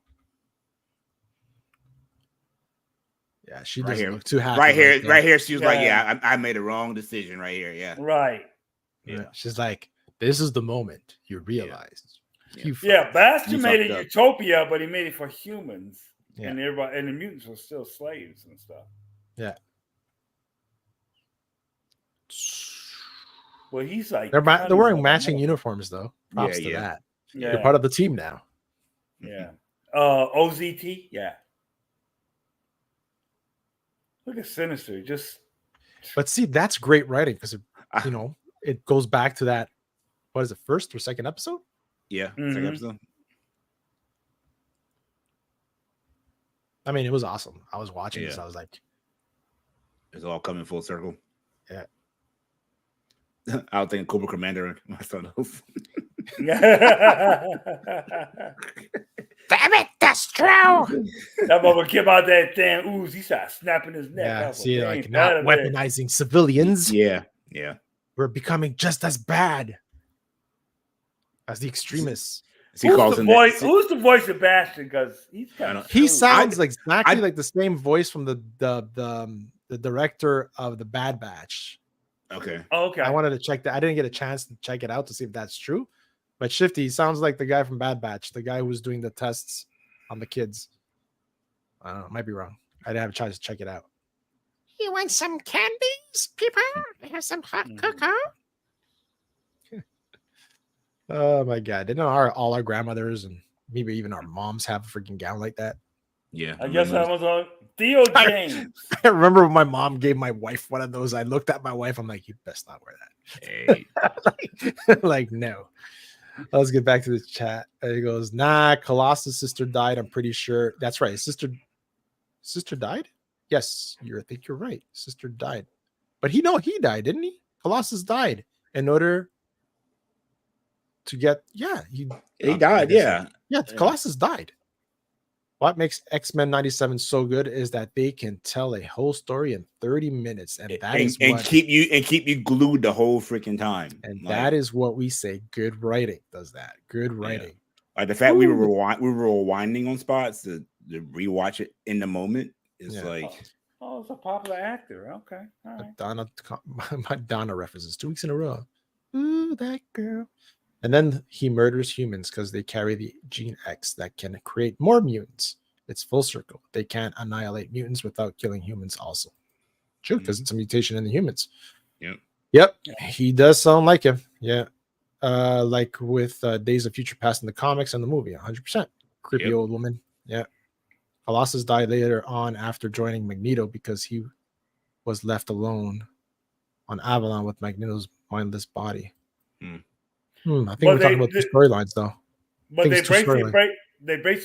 Yeah, she right doesn't here. look too happy. Right here. She was like, "Yeah, I made a wrong decision right here." Yeah, right. Yeah, she's like, "This is the moment you realize." Bastion made it utopia, but he made it for humans, and everybody, and the mutants were still slaves and stuff. Yeah. Well, he's like they're wearing matching uniforms though. Props to that. Yeah. They're part of the team now. Yeah. OZT. Yeah. Look at Sinister. But see, that's great writing because it goes back to that. What is it? First or second episode? Yeah, second episode. I mean, it was awesome. I was watching this. I was like, it's all coming full circle. Yeah. I was thinking Cobra Commander and my son. Damn it, that's true. That mother came out that damn ooze. He started snapping his neck. Yeah, see, like not weaponizing civilians. Yeah. We're becoming just as bad. as the extremist. Who's the voice of Bastion? Because he sounds exactly like the same voice from the director of the Bad Batch. Okay. Oh, okay. I wanted to check that. I didn't get a chance to check it out to see if that's true. But Shifty sounds like the guy from Bad Batch, the guy who was doing the tests on the kids. I don't know. Might be wrong. I didn't have a chance to check it out. You want some candies, people? I have some hot cocoa. Oh my god! Didn't all our grandmothers and maybe even our moms have a freaking gown like that? Yeah, I guess I was on Theo James. I remember when my mom gave my wife one of those. I looked at my wife. I'm like, you best not wear that. Hey. like no. Let's get back to the chat. He goes, nah, Colossus' sister died. I'm pretty sure. That's right. Sister died? Yes, I think you're right. Sister died. But he died, didn't he? Colossus died in order to get he died, yeah. Yeah, Colossus died. What makes X-Men 97 so good is that they can tell a whole story in 30 minutes, and keep you glued the whole freaking time. And that is what we say. Good writing does that. Good writing. Yeah. Like the fact we were rewinding on spots to rewatch it in the moment is like. Oh, it's a popular actor. Okay, all right. Madonna references 2 weeks in a row. Ooh, that girl. And then he murders humans because they carry the gene X that can create more mutants. It's full circle. They can't annihilate mutants without killing humans also. True, because it's a mutation in the humans. Yep. He does sound like him. Yeah. Like with Days of Future Past in the comics and the movie. 100%. Creepy old woman. Yeah. Colossus died later on after joining Magneto because he was left alone on Avalon with Magneto's mindless body. I think we're talking about 2 storylines, though. But they basically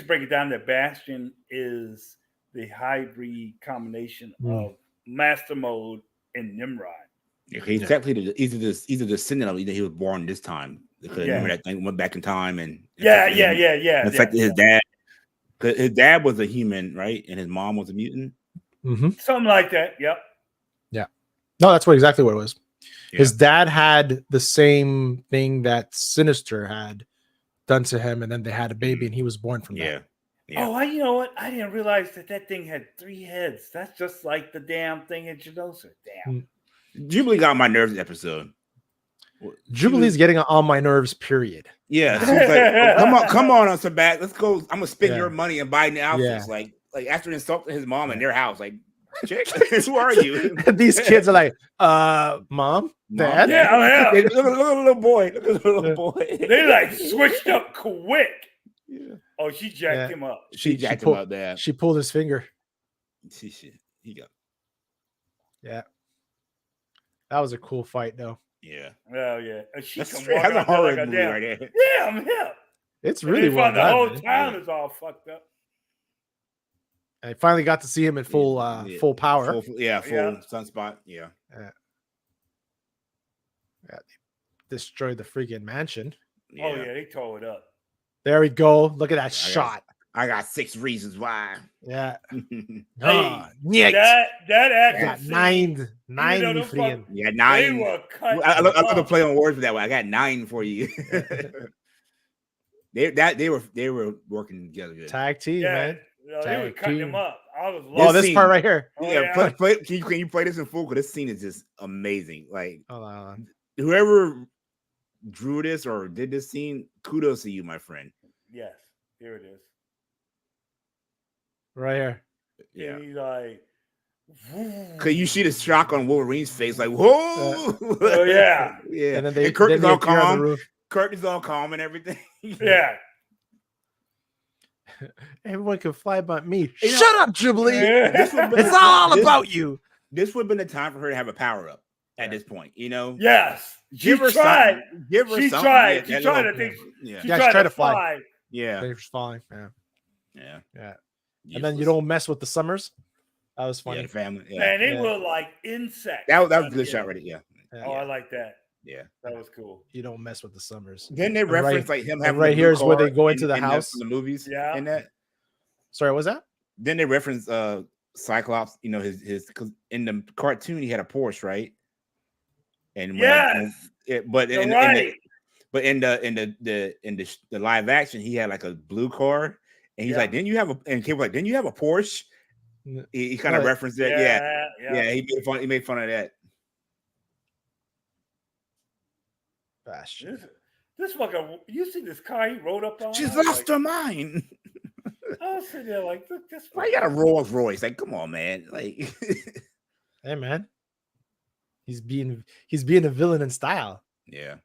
break it down that Bastion is the hybrid combination of Master Mode and Nimrod. He's technically either the Sentinel, either he was born this time. Because remember that thing went back in time and affected his dad. Because his dad was a human, right? And his mom was a mutant. Something like that. Yep. Yeah. No, that's exactly what it was. His dad had the same thing that Sinister had done to him, and then they had a baby, and he was born from that. Oh, you know what? I didn't realize that thing had 3 heads. That's just like the damn thing in Geonosis. Damn. Jubilee got on my nerves this episode. Jubilee's getting on my nerves, period. Yeah. She's like, come on, Sabat. Let's go. I'm gonna spend your money and buy new outfits. Like after insulting his mom in their house, like, chick, who are you? These kids are like, mom, dad. Yeah. Look at the little boy. Look at the little boy. They like switched up quick. Yeah. Oh, she jacked him up. She jacked him up there. She pulled his finger. He got. Yeah. That was a cool fight, though. Yeah. Oh yeah. She that's a horror movie right there. Yeah, I'm hip. It's really well done. The whole town is all fucked up. I finally got to see him in full power. Full sunspot. Yeah. They destroyed the freaking mansion. Yeah. Oh yeah, they tore it up. There we go. Look at that shot. I got 6 reasons why. Yeah. That actor. 9 freaking. Yeah, 9. They were cut. I love to play on words for that way. I got 9 for you. They were working together good. Tag team, man. They were cutting him up. I was this part right here. Can you play this in full? Because this scene is just amazing. Like, hold on. Whoever drew this or did this scene, kudos to you, my friend. Yes, here it is. Right here. Yeah. And he's like, because you see the shock on Wolverine's face, like, whoa. Oh yeah. Yeah. And then Curtin's all calm. Curtin's all calm and everything. Yeah. Everyone can fly but me. Shut up, Jubilee. It's all about you. This would have been the time for her to have a power up at this point, you know? Yes. Give her something. Give her something. Tried. She tried to think. She tried to fly. Yeah. She was flying. Yeah. And then you don't mess with the Summers. That was funny. Yeah, the family. Yeah. Man, they were like insects. That was a good shot right there. Yeah. Oh, I like that. Yeah, that was cool. You don't mess with the Summers. Then they reference like him having right here is where they go into the house in the movies. Yeah, in that. Sorry, what was that? Then they reference Cyclops. You know his because in the cartoon he had a Porsche, right? And But in the live action, he had like a blue car, and he's like, "Didn't you have a?" And Kate was like, "Didn't you have a Porsche?" He kind of referenced that. Yeah. He made fun of that. Bastion. This fucker, you see this car he rode up on? She's lost her mind. I was sitting there like, look, this. Why you got a Rolls Royce? Like, come on, man. Like, hey, man. He's being a villain in style. Yeah.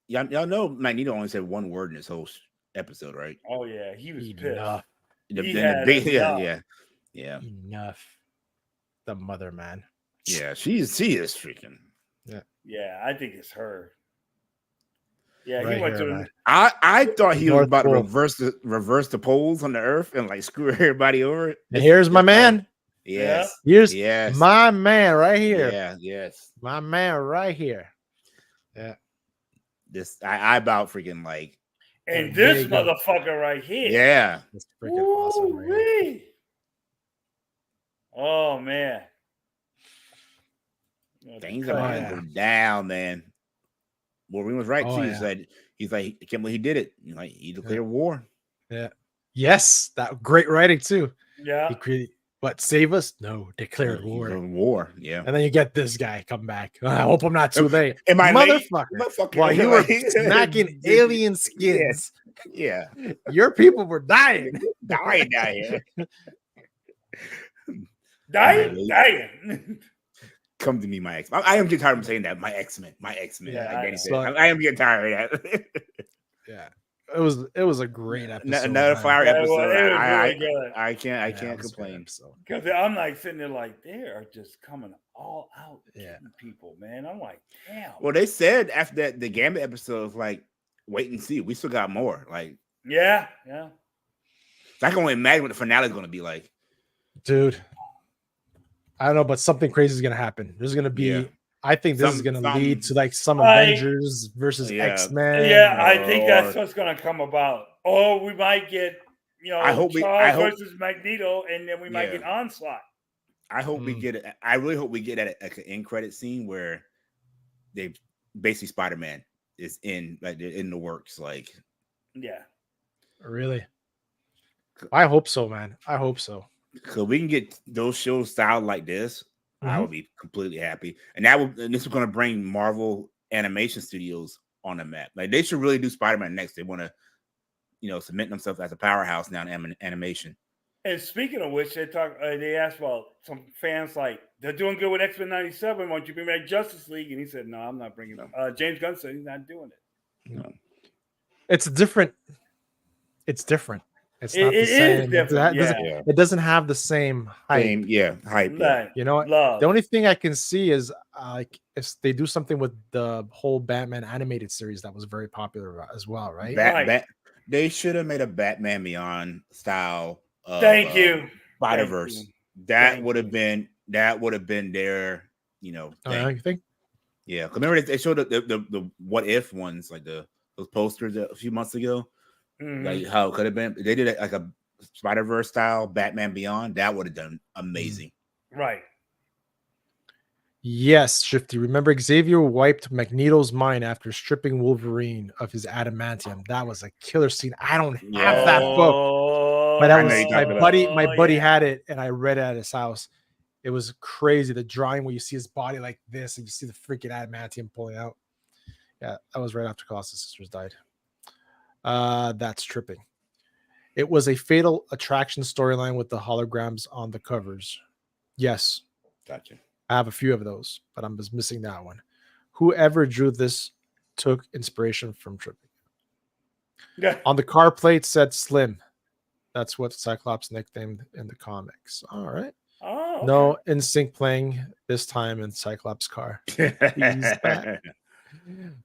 Y'all know Magneto only said one word in this whole episode, right? Oh yeah, he was enough. pissed. Yeah. Enough. The mother, man. Yeah, she is freaking. Yeah, I think it's her. Yeah, right he went here, to. Man. I thought he was about Pole. to reverse the poles on the Earth and like screw everybody over. And here's my man. Yes. Here's yes. my man right here. Yeah. Yes. My man right here. Yeah. This I about freaking like. And this motherfucker right here. Yeah. That's freaking awesome. Right oh man. Things are going to go down, man. Wolverine was right too. He's like, I can't believe he did it. Like, he declared war. Yeah. Yes, that great writing too. Yeah. He created, but save us? No, declared war. War. Yeah. And then you get this guy come back. I hope I'm not too late. Am I motherfucker? While you were smacking alien skins, yeah, your people were dying. dying. Dying. Come to me, my X. I am getting tired of saying that. My X-Men. Yeah, I am getting tired of that. Yeah. It was a great episode. Another fire episode. Really good. I can't complain. Because I'm like sitting there like they are just coming all out people, man. I'm like, damn. Well, they said after that the Gambit episode was like, wait and see. We still got more. Like, yeah. I can only imagine what the finale is going to be like. Dude, I don't know, but something crazy is going to happen. There's going to be. I think this is going to lead to like some Avengers versus X-Men. Yeah, I think that's what's going to come about. Oh, we might get, Charles versus Magneto, and then we might get Onslaught. I hope we get it. I really hope we get at an end credit scene where they basically Spider-Man is in the works. Like, yeah, really. I hope so, man. I hope so. So we can get those shows styled like this. I would be completely happy, and this is going to bring Marvel Animation Studios on the map. Like, they should really do Spider-Man next. They want to, cement themselves as a powerhouse now in animation. And speaking of which, they asked about some fans like they're doing good with X-Men 97. Why don't you bring back Justice League? And he said, "No, I'm not bringing them." James Gunn said he's not doing it. No. It's different. It's different. It's not the same. It doesn't have the same hype. Hype. Right. You know what? The only thing I can see is if they do something with the whole Batman animated series that was very popular as well, right? They should have made a Batman Beyond style. Thank you. Spider-Verse. That would have been their, thing. You think? Yeah, because remember they showed the what if ones, like those posters a few months ago. Like how it could have been. They did it like a Spider-Verse style Batman Beyond. That would have done amazing. Right. Yes, Shifty. Remember, Xavier wiped Magneto's mind after stripping Wolverine of his adamantium. That was a killer scene. I don't have that book, but that was my buddy had it, and I read it at his house. It was crazy. The drawing where you see his body like this, and you see the freaking adamantium pulling out. Yeah, that was right after Colossus Sisters died. That's tripping. It was a Fatal Attraction storyline with the holograms on the covers. Yes. Gotcha. I have a few of those, but I'm just missing that one. Whoever drew this took inspiration from tripping. Yeah. On the car plate said Slim. That's what Cyclops nicknamed in the comics. All right. Oh, okay. No NSYNC playing this time in Cyclops' car. He's back.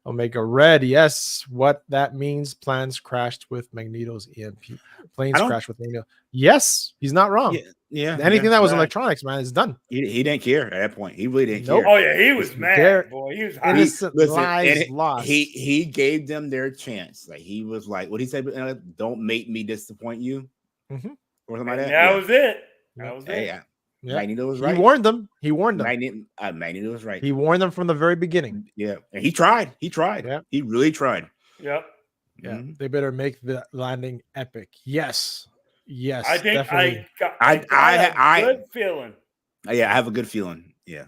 Omega Red, yes. What that means, plans crashed with Magneto's EMP. Planes crashed with Magneto. Yes, he's not wrong. Yeah. Anything that was electronics, man, is done. He didn't care at that point. He really didn't care. Oh, yeah, he was mad, boy. He was innocent lives lost. He gave them their chance. Like, he was like, what he said, don't make me disappoint you. Mm-hmm. Or something like that. That was it. That was it. Yeah. Yeah. Magneto was right. He warned them. Magneto was right. He warned them from the very beginning. Yeah, and he tried. Yeah. He really tried. Yep. Yeah, they better make the landing epic. Yes, I think definitely. I have a good feeling. Yeah, I have a good feeling. Yeah.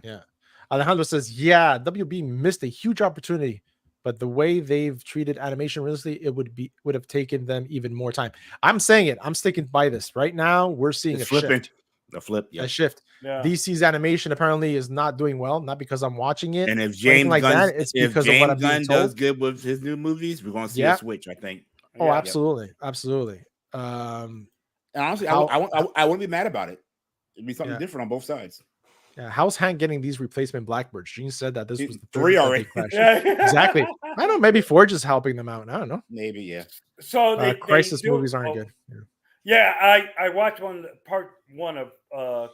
Alejandro says, "Yeah, WB missed a huge opportunity, but the way they've treated animation recently, it would have taken them even more time." I'm saying it. I'm sticking by this. Right now, we're seeing It's a shift. A flip. Yeah. A shift. Yeah. DC's animation apparently is not doing well, not because I'm watching it. And if James like Gunn, that, it's because of what I'm being told. does good with his new movies, we're going to see a switch. I think. Oh, absolutely. And honestly, I wouldn't be mad about it. It'd be something different on both sides. Yeah, how's Hank getting these replacement Blackbirds? Gene said that this was the 3 already. Exactly. I don't know. Maybe Forge is helping them out. I don't know. Maybe, yeah. So Crisis movies aren't good. Yeah, I watched part one of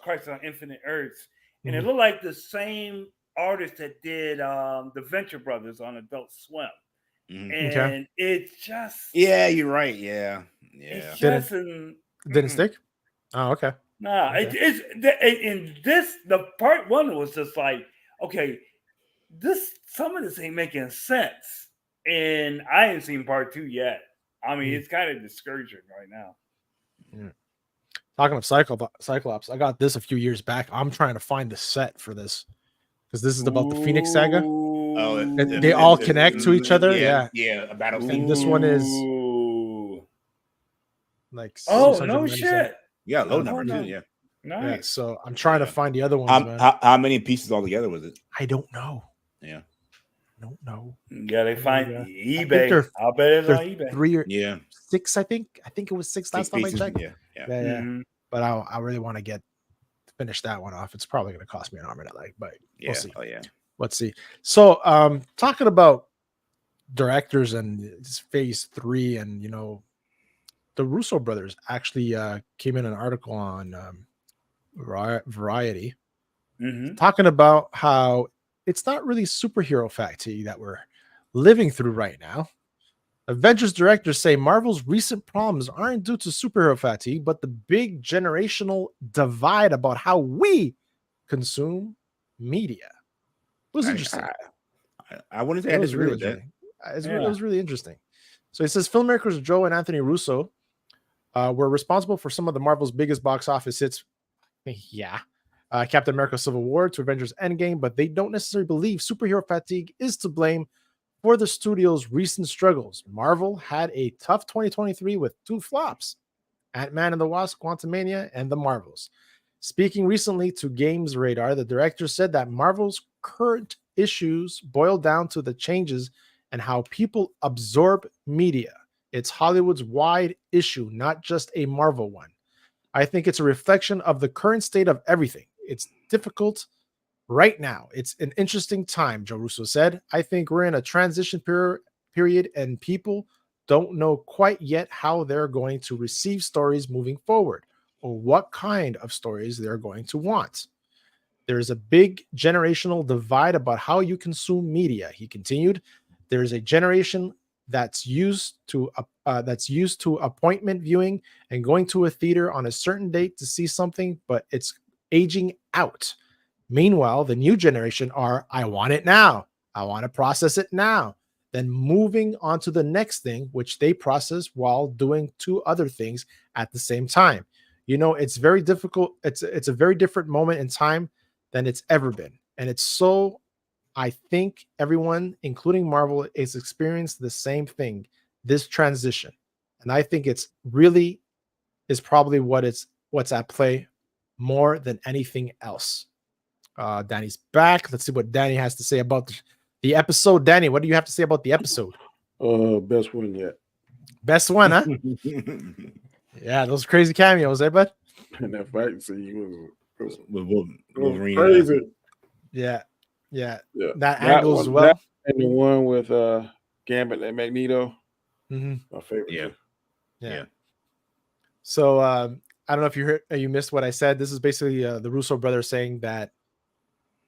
Crisis on Infinite Earths, and it looked like the same artist that did the Venture Brothers on Adult Swim. And it just you're right. Yeah. It didn't stick. Oh, okay. No, it's in this. The part one was just like, okay, some of this ain't making sense, and I ain't seen part two yet. I mean, it's kind of discouraging right now. Yeah. Talking of Cyclops, I got this a few years back. I'm trying to find the set for this because this is about the Phoenix Saga. Oh, they all connect to each other. Yeah. A battle. And this one is like no shit. Yeah, low number too. Yeah. Nice. Yeah, so I'm trying to find the other ones. How many pieces altogether was it? I don't know. Yeah. Don't know. Yeah, they find eBay. I'll bet it's on eBay. 3 or 6, I think. I think it was 6 last time I checked. Yeah. Mm-hmm. But I really want to finish that one off. It's probably going to cost me an arm and a leg, but we'll see. Oh yeah. Let's see. So, talking about directors and phase 3, and the Russo brothers actually came in an article on Variety talking about how it's not really superhero fatigue that we're living through right now. Avengers directors say Marvel's recent problems aren't due to superhero fatigue, but the big generational divide about how we consume media. It was interesting. I wouldn't say I disagree with that. It was really interesting. So it says filmmakers Joe and Anthony Russo were responsible for some of the Marvel's biggest box office hits. Captain America Civil War to Avengers Endgame, but they don't necessarily believe superhero fatigue is to blame for the studio's recent struggles. Marvel had a tough 2023 with 2 flops, Ant-Man and the Wasp, Quantumania, and The Marvels. Speaking recently to Games Radar, the director said that Marvel's current issues boil down to the changes and how people absorb media. It's Hollywood's wide issue, not just a Marvel one. I think it's a reflection of the current state of everything. It's difficult right now. It's an interesting time, Joe Russo said. I think we're in a transition period and people don't know quite yet how they're going to receive stories moving forward or what kind of stories they're going to want. There's a big generational divide about how you consume media, he continued. There's a generation that's used to appointment viewing and going to a theater on a certain date to see something, but it's aging out. Meanwhile, the new generation are, I want it now. I want to process it now. Then moving on to the next thing, which they process while doing 2 other things at the same time. It's very difficult. It's a very different moment in time than it's ever been. And it's so, I think everyone, including Marvel, is experiencing the same thing, this transition. And I think it's really is probably what's at play more than anything else. Danny's back. Let's see what Danny has to say about the episode. Danny, what do you have to say about the episode? Best one yet. Best one, huh? Yeah, those crazy cameos, bud? And that fight scene was crazy. Yeah. That angle as well. That and the one with Gambit and Magneto. My favorite. Yeah. So I don't know if you missed what I said. This is basically the Russo brothers saying that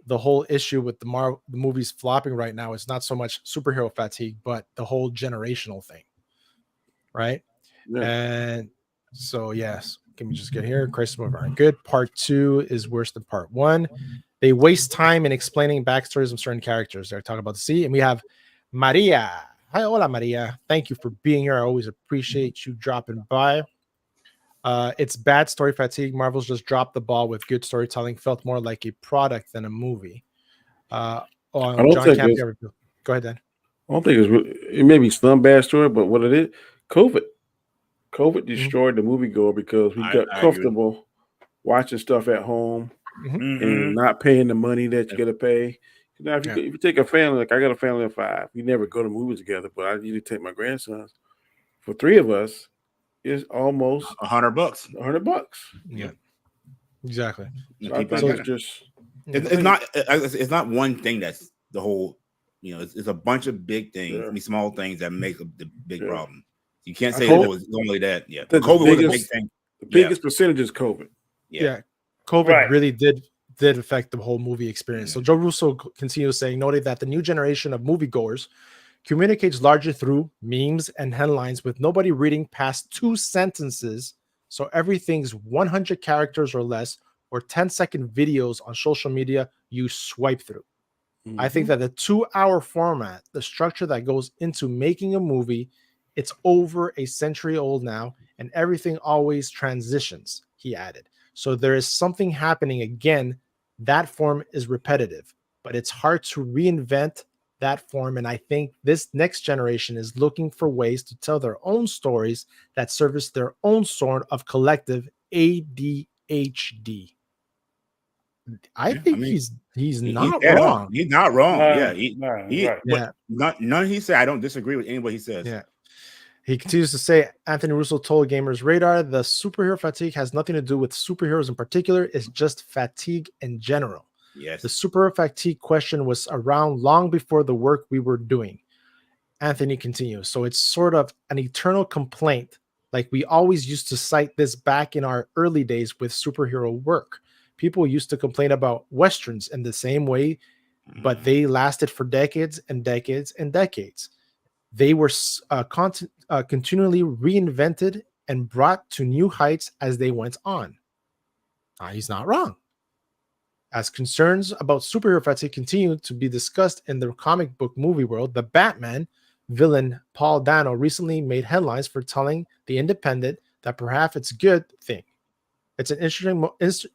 the whole issue with the movies flopping right now is not so much superhero fatigue, but the whole generational thing, right? Yeah. And so yes, Let me just get here. Crisis movies aren't good. Part 2 is worse than part 1. They waste time in explaining backstories of certain characters. They're talking about the sea. And we have Maria. Hi, hola, Maria. Thank you for being here. I always appreciate you dropping by. It's bad story fatigue. Marvel's just dropped the ball with good storytelling. Felt more like a product than a movie. I don't John think Campion. Go ahead, Dan. I don't think it's really, it may be some bad story, but what it is, COVID destroyed the moviegoer because we got comfortable watching stuff at home and not paying the money that you got to pay. Now, if you take a family, like I got a family of 5, we never go to movies together, but I usually take my grandsons. For 3 of us, it's almost $100. $100. Yeah, exactly. So I think it's not one thing that's the whole. It's a bunch of big things, small things that make the big problem. You can't say that it was only that. Yeah, COVID was a big thing. The biggest percentage is COVID. Yeah. COVID really did affect the whole movie experience. So Joe Russo continues saying, noted that the new generation of moviegoers communicates largely through memes and headlines with nobody reading past 2 sentences. So everything's 100 characters or less, or 10-second videos on social media you swipe through. I think that the 2-hour format, the structure that goes into making a movie, it's over a century old now, and everything always transitions, he added. So there is something happening again. That form is repetitive, but it's hard to reinvent that form. And I think this next generation is looking for ways to tell their own stories that service their own sort of collective ADHD. I think he's not wrong. He's not wrong. None he said. I don't disagree with anybody he says. Yeah. He continues to say, Anthony Russo told Gamers Radar, the superhero fatigue has nothing to do with superheroes in particular. It's just fatigue in general. Yes. The superhero fatigue question was around long before the work we were doing. Anthony continues. So it's sort of an eternal complaint. Like we always used to cite this back in our early days with superhero work. People used to complain about Westerns in the same way, but they lasted for decades and decades and decades. They were continually reinvented and brought to new heights as they went on. He's not wrong. As concerns about superhero fatigue continue to be discussed in the comic book movie world, the Batman villain Paul Dano recently made headlines for telling The Independent that perhaps it's a good thing. It's an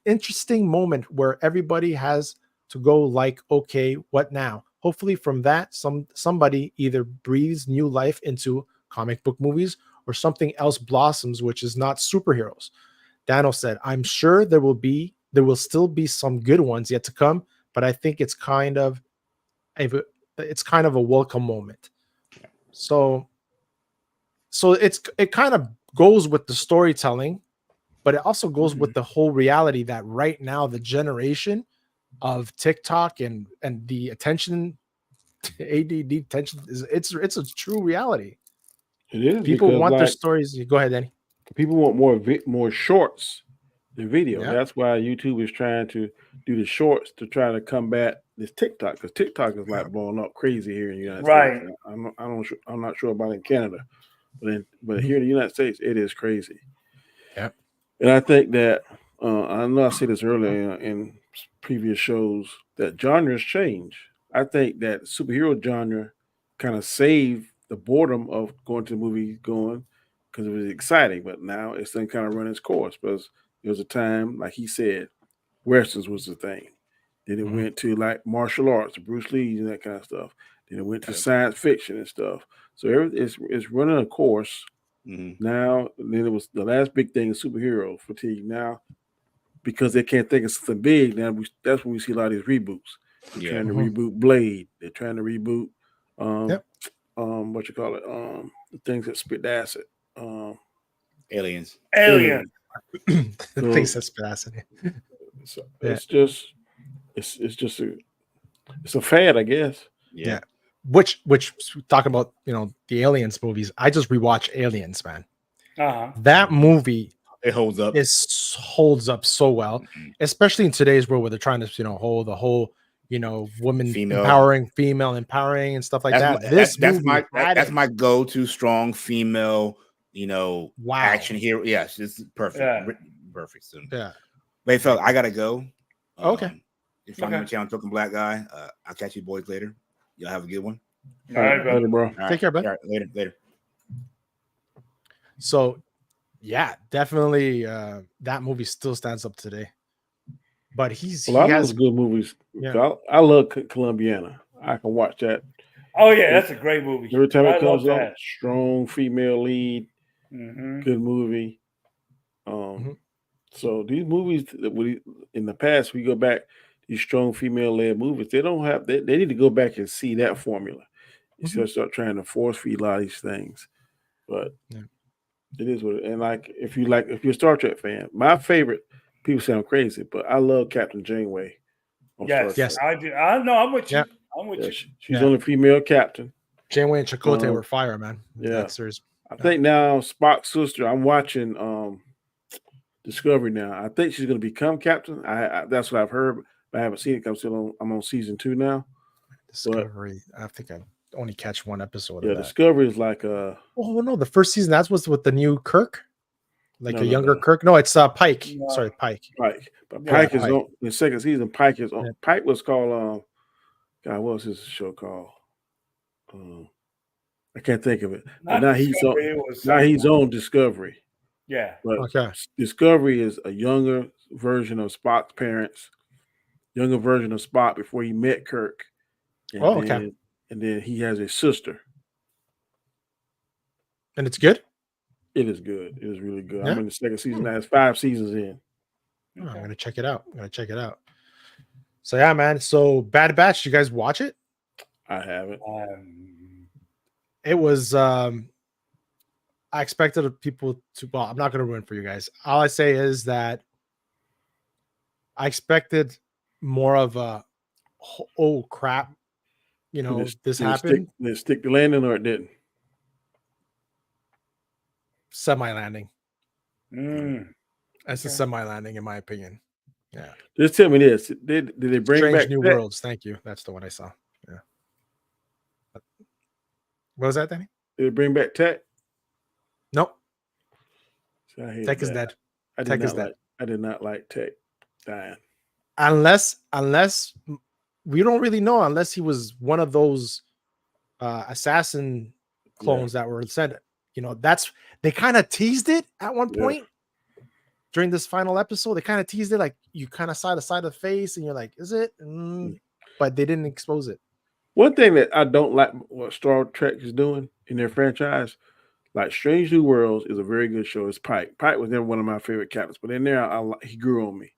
interesting moment where everybody has to go like, okay, what now? Hopefully from that, somebody either breathes new life into comic book movies or something else blossoms, which is not superheroes. Dano said, I'm sure there will still be some good ones yet to come, but I think it's kind of a welcome moment. So it kind of goes with the storytelling, but it also goes with the whole reality that right now the generation of TikTok and the attention, ADD attention, it's a true reality. It is. People want their stories. Go ahead, Danny. People want more shorts than video. Yeah. That's why YouTube is trying to do the shorts to try to combat this TikTok, because TikTok is like blowing up crazy here in the United States. I'm not sure about in Canada, but here in the United States, it is crazy. Yeah. And I think that I know I said this earlier in previous shows that genres change. I think that superhero genre kind of saved the boredom of going to the movies because it was exciting, but now it's then kind of run its course because there was a time, like he said, Westerns was the thing. Then it went to like martial arts, Bruce Lee and that kind of stuff. Then it went to science fiction and stuff. So it's running a course. Now, then it was the last big thing is superhero fatigue. Now, because they can't think of something big, now that's when we see a lot of these reboots. They're trying to reboot Blade. They're trying to reboot what you call it? The things that spit acid. Aliens. The things that spit acid. So it's just a fad, I guess. Yeah. Which talking about the Aliens movies. I just rewatched Aliens, man. That movie it holds up. It holds up so well, especially in today's world where they're trying to hold the whole women female empowering and stuff like that. That's my go-to strong female action hero. Yes, it's perfect. perfect. So, Yeah. wait, fella, I gotta go. Okay. If I'm on channel Token Black Guy, I'll catch you boys later. Y'all have a good one. All right, bro. Later, bro. Take care, bud. All right, later. So, yeah, definitely that movie still stands up today. But he has good movies. Yeah. I love Columbiana. I can watch that. Oh yeah, that's a great movie. Every time it comes up, up, strong female lead, good movie. So these movies that we in the past, we go back, these strong female led movies, they don't have they need to go back and see that formula. Instead of start trying to force feed a lot of these things. But it is what it, and if you're a Star Trek fan, my favorite, people say I'm crazy, but I love Captain Janeway. Yes, I do. I know. I'm with you. I'm with you. She's only female captain. Janeway and Chakotay were fire, man. Yeah. I think now Spock's sister, I'm watching Discovery now. I think she's going to become captain. I that's what I've heard, but I haven't seen it. I'm on season 2 now. Discovery. I think I only catch one episode of that. Discovery is like oh no, the first season was with the new Kirk. Like No, younger Kirk. No, it's Pike. No. Sorry, Pike. Pike. But Pike is on the second season. Pike is on. Pike was called God, what was his show called? I can't think of it. But now he's on Discovery. Yeah. But Discovery is a younger version of Spock's parents, younger version of Spock before he met Kirk. And then he has a sister. And it's good? It is good. It is really good. Yeah? I'm in the second season. That's 5 seasons in. Oh, I'm gonna check it out. So yeah, man. So Bad Batch, you guys watch it? I haven't. It was I expected people to, well, I'm not gonna ruin for you guys. All I say is that I expected more of a oh crap, this happened. Did it stick the landing or it didn't? Semi-landing. That's a semi-landing in my opinion. Yeah. Just tell me this. Did they bring Strange back New Worlds? Thank you. That's the one I saw. Yeah. What was that, Danny? Did they bring back Tech? Nope. Tech is dead. Tech is dead. I did not like Tech dying. Unless we don't really know, unless he was one of those assassin clones that were sent. They kind of teased it at one point during this final episode. They kind of teased it, like you kind of saw the side of the face, and you're like, "Is it?" But they didn't expose it. One thing that I don't like what Star Trek is doing in their franchise, like Strange New Worlds is a very good show. It's Pike. Pike was never one of my favorite captains, but in there, he grew on me.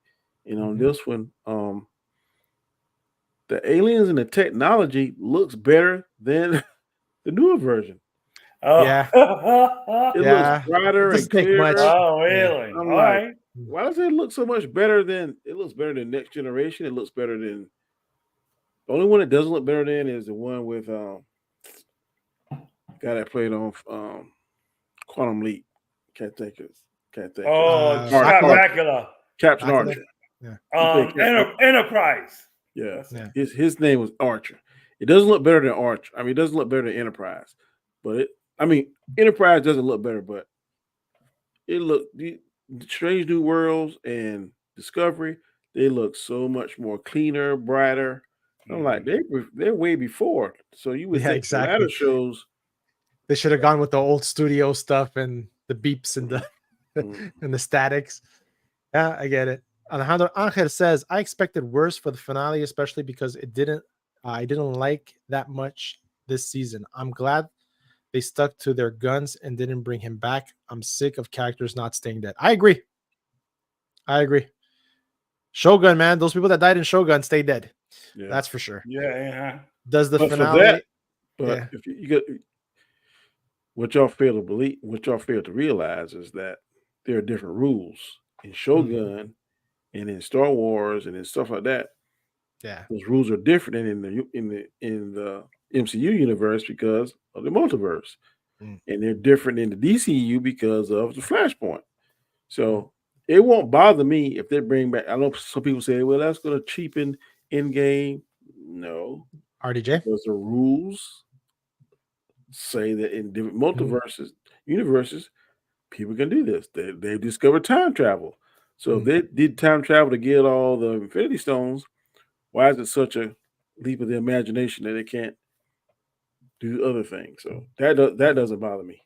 And on this one, the aliens and the technology looks better than the newer version. Oh yeah, it looks brighter and clearer. Oh, really? I'm like, right. Why does it look so much better than? It looks better than Next Generation. It looks better than. The only one that doesn't look better than is the one with guy that played on Quantum Leap. Can't think. Oh, Dracula. Captain Archer. Yeah. Enterprise. Yeah. His name was Archer. It doesn't look better than Archer. I mean, it doesn't look better than Enterprise. But Enterprise doesn't look better, but the Strange New Worlds and Discovery, they look so much more cleaner, brighter. I'm like, they're way before. So you would think the latter shows. They should have gone with the old studio stuff and the beeps and the and the statics. Yeah, I get it. Alejandro Angel says, I expected worse for the finale, especially because I didn't like that much this season. I'm glad they stuck to their guns and didn't bring him back. I'm sick of characters not staying dead. I agree. Shogun, man. Those people that died in Shogun stay dead. Yeah. That's for sure. Yeah. Does the finale? If you get what y'all fail to realize is that there are different rules in Shogun and in Star Wars and in stuff like that. Yeah, those rules are different in the MCU universe because of the multiverse, and they're different in the DCU because of the Flashpoint. So it won't bother me if they bring back. I know some people say, "Well, that's going to cheapen Endgame." No, RDJ, because the rules say that in different universes, people can do this. They've discovered time travel. So if they did time travel to get all the Infinity Stones, why is it such a leap of the imagination that they can't do other things? So that doesn't bother me.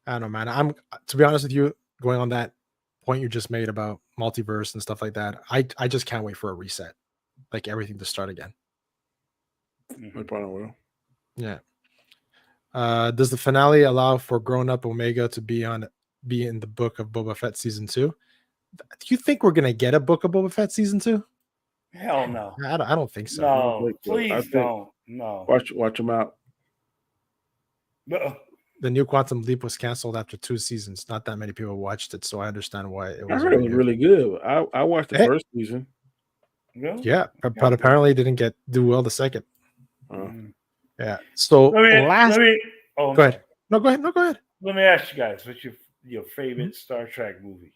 I don't know, man. I'm to be honest with you, going on that point you just made about multiverse and stuff like that. I just can't wait for a reset, like everything to start again. No problem, will. Yeah. Does the finale allow for grown-up Omega to be in the book of Boba Fett season 2? Do you think we're gonna get a book of Boba Fett season 2? Hell no. I don't think so. No, please don't. No. Watch them out. No. The new Quantum Leap was canceled after 2 seasons. Not that many people watched it, so I understand why it was. I heard it was really good. I watched the first season. Yeah, but apparently it didn't do well the second. Yeah. So go ahead. No, go ahead. No, go ahead. Let me ask you guys, what's your favorite Star Trek movie?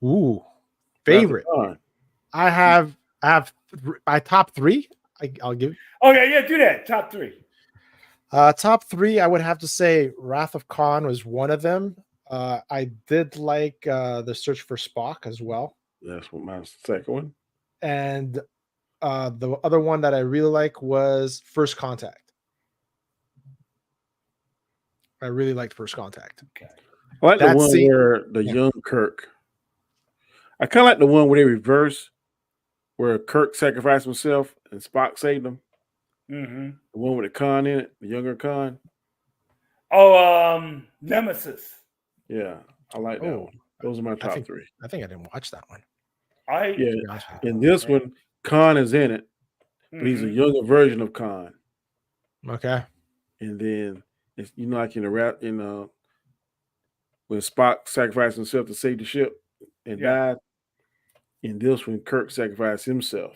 Ooh, favorite. I have my top 3. I'll give. Okay, yeah, do that. Top 3. Top 3, I would have to say Wrath of Khan was one of them. I did like The Search for Spock as well. That's what my second one. And the other one that I really like was First Contact. I really liked First Contact. Okay. I like the one where the young Kirk. I kind of like the one where they reverse, where Kirk sacrificed himself and Spock saved him. Mm-hmm. The one with the Khan in it, the younger Khan. Oh, Nemesis. Yeah, I like that one. Those are my top 3. I think I didn't watch that one. In this one, Khan is in it, but he's a younger version of Khan. Okay. And then it's like in the rap when Spock sacrificed himself to save the ship and died. In this one, Kirk sacrificed himself.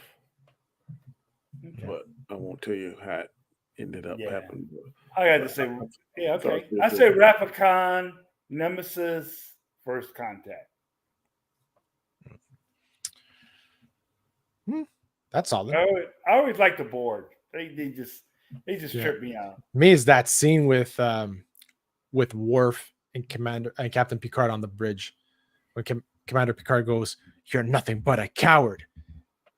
Okay. But I won't tell you how it ended up happening. I got to say, okay. I say Wrath of Khan, Nemesis, First Contact. That's solid. I always like the board. They just trip me out. Me is that scene with Worf and Captain Picard on the bridge when Commander Picard goes, "You're nothing but a coward."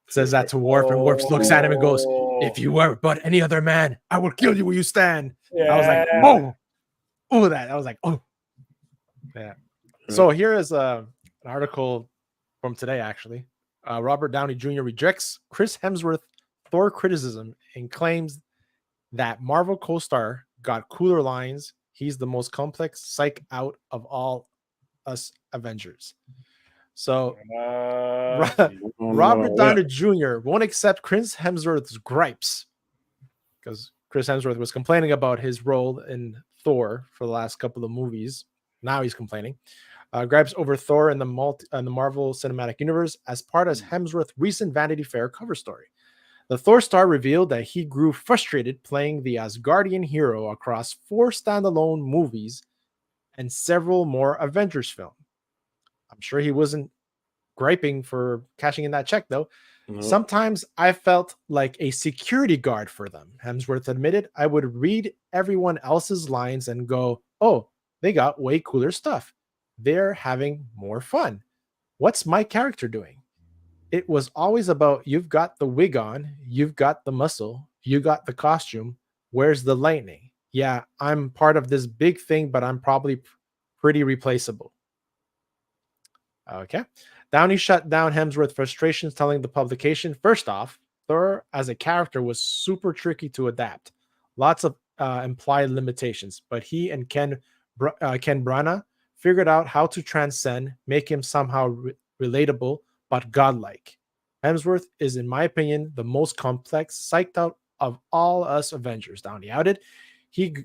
Says that to Worf, and Worf looks at him and goes, "If you were but any other man, I will kill you where you stand." Yeah. I was like, oh, that. I was like, oh, yeah. So here is an article from today, actually. Robert Downey Jr. rejects Chris Hemsworth Thor criticism and claims that Marvel co-star got cooler lines. He's the most complex psych out of all us Avengers. So Robert Downey Jr. won't accept Chris Hemsworth's gripes because Chris Hemsworth was complaining about his role in Thor for the last couple of movies. Now he's complaining. Gripes over Thor in the Marvel Cinematic Universe as part of Hemsworth's recent Vanity Fair cover story. The Thor star revealed that he grew frustrated playing the Asgardian hero across 4 standalone movies and several more Avengers films. I'm sure he wasn't griping for cashing in that check, though. Nope. Sometimes I felt like a security guard for them, Hemsworth admitted. I would read everyone else's lines and go, oh, they got way cooler stuff. They're having more fun. What's my character doing? It was always about, you've got the wig on, you've got the muscle, you got the costume. Where's the lightning? Yeah, I'm part of this big thing, but I'm probably pretty replaceable. Okay. Downey shut down Hemsworth's frustrations, telling the publication, first off, Thor as a character was super tricky to adapt. Lots of implied limitations, but he and Ken Branagh figured out how to transcend, make him somehow relatable, but godlike. Hemsworth is, in my opinion, the most complex, psyched out of all us Avengers, Downey outed. He's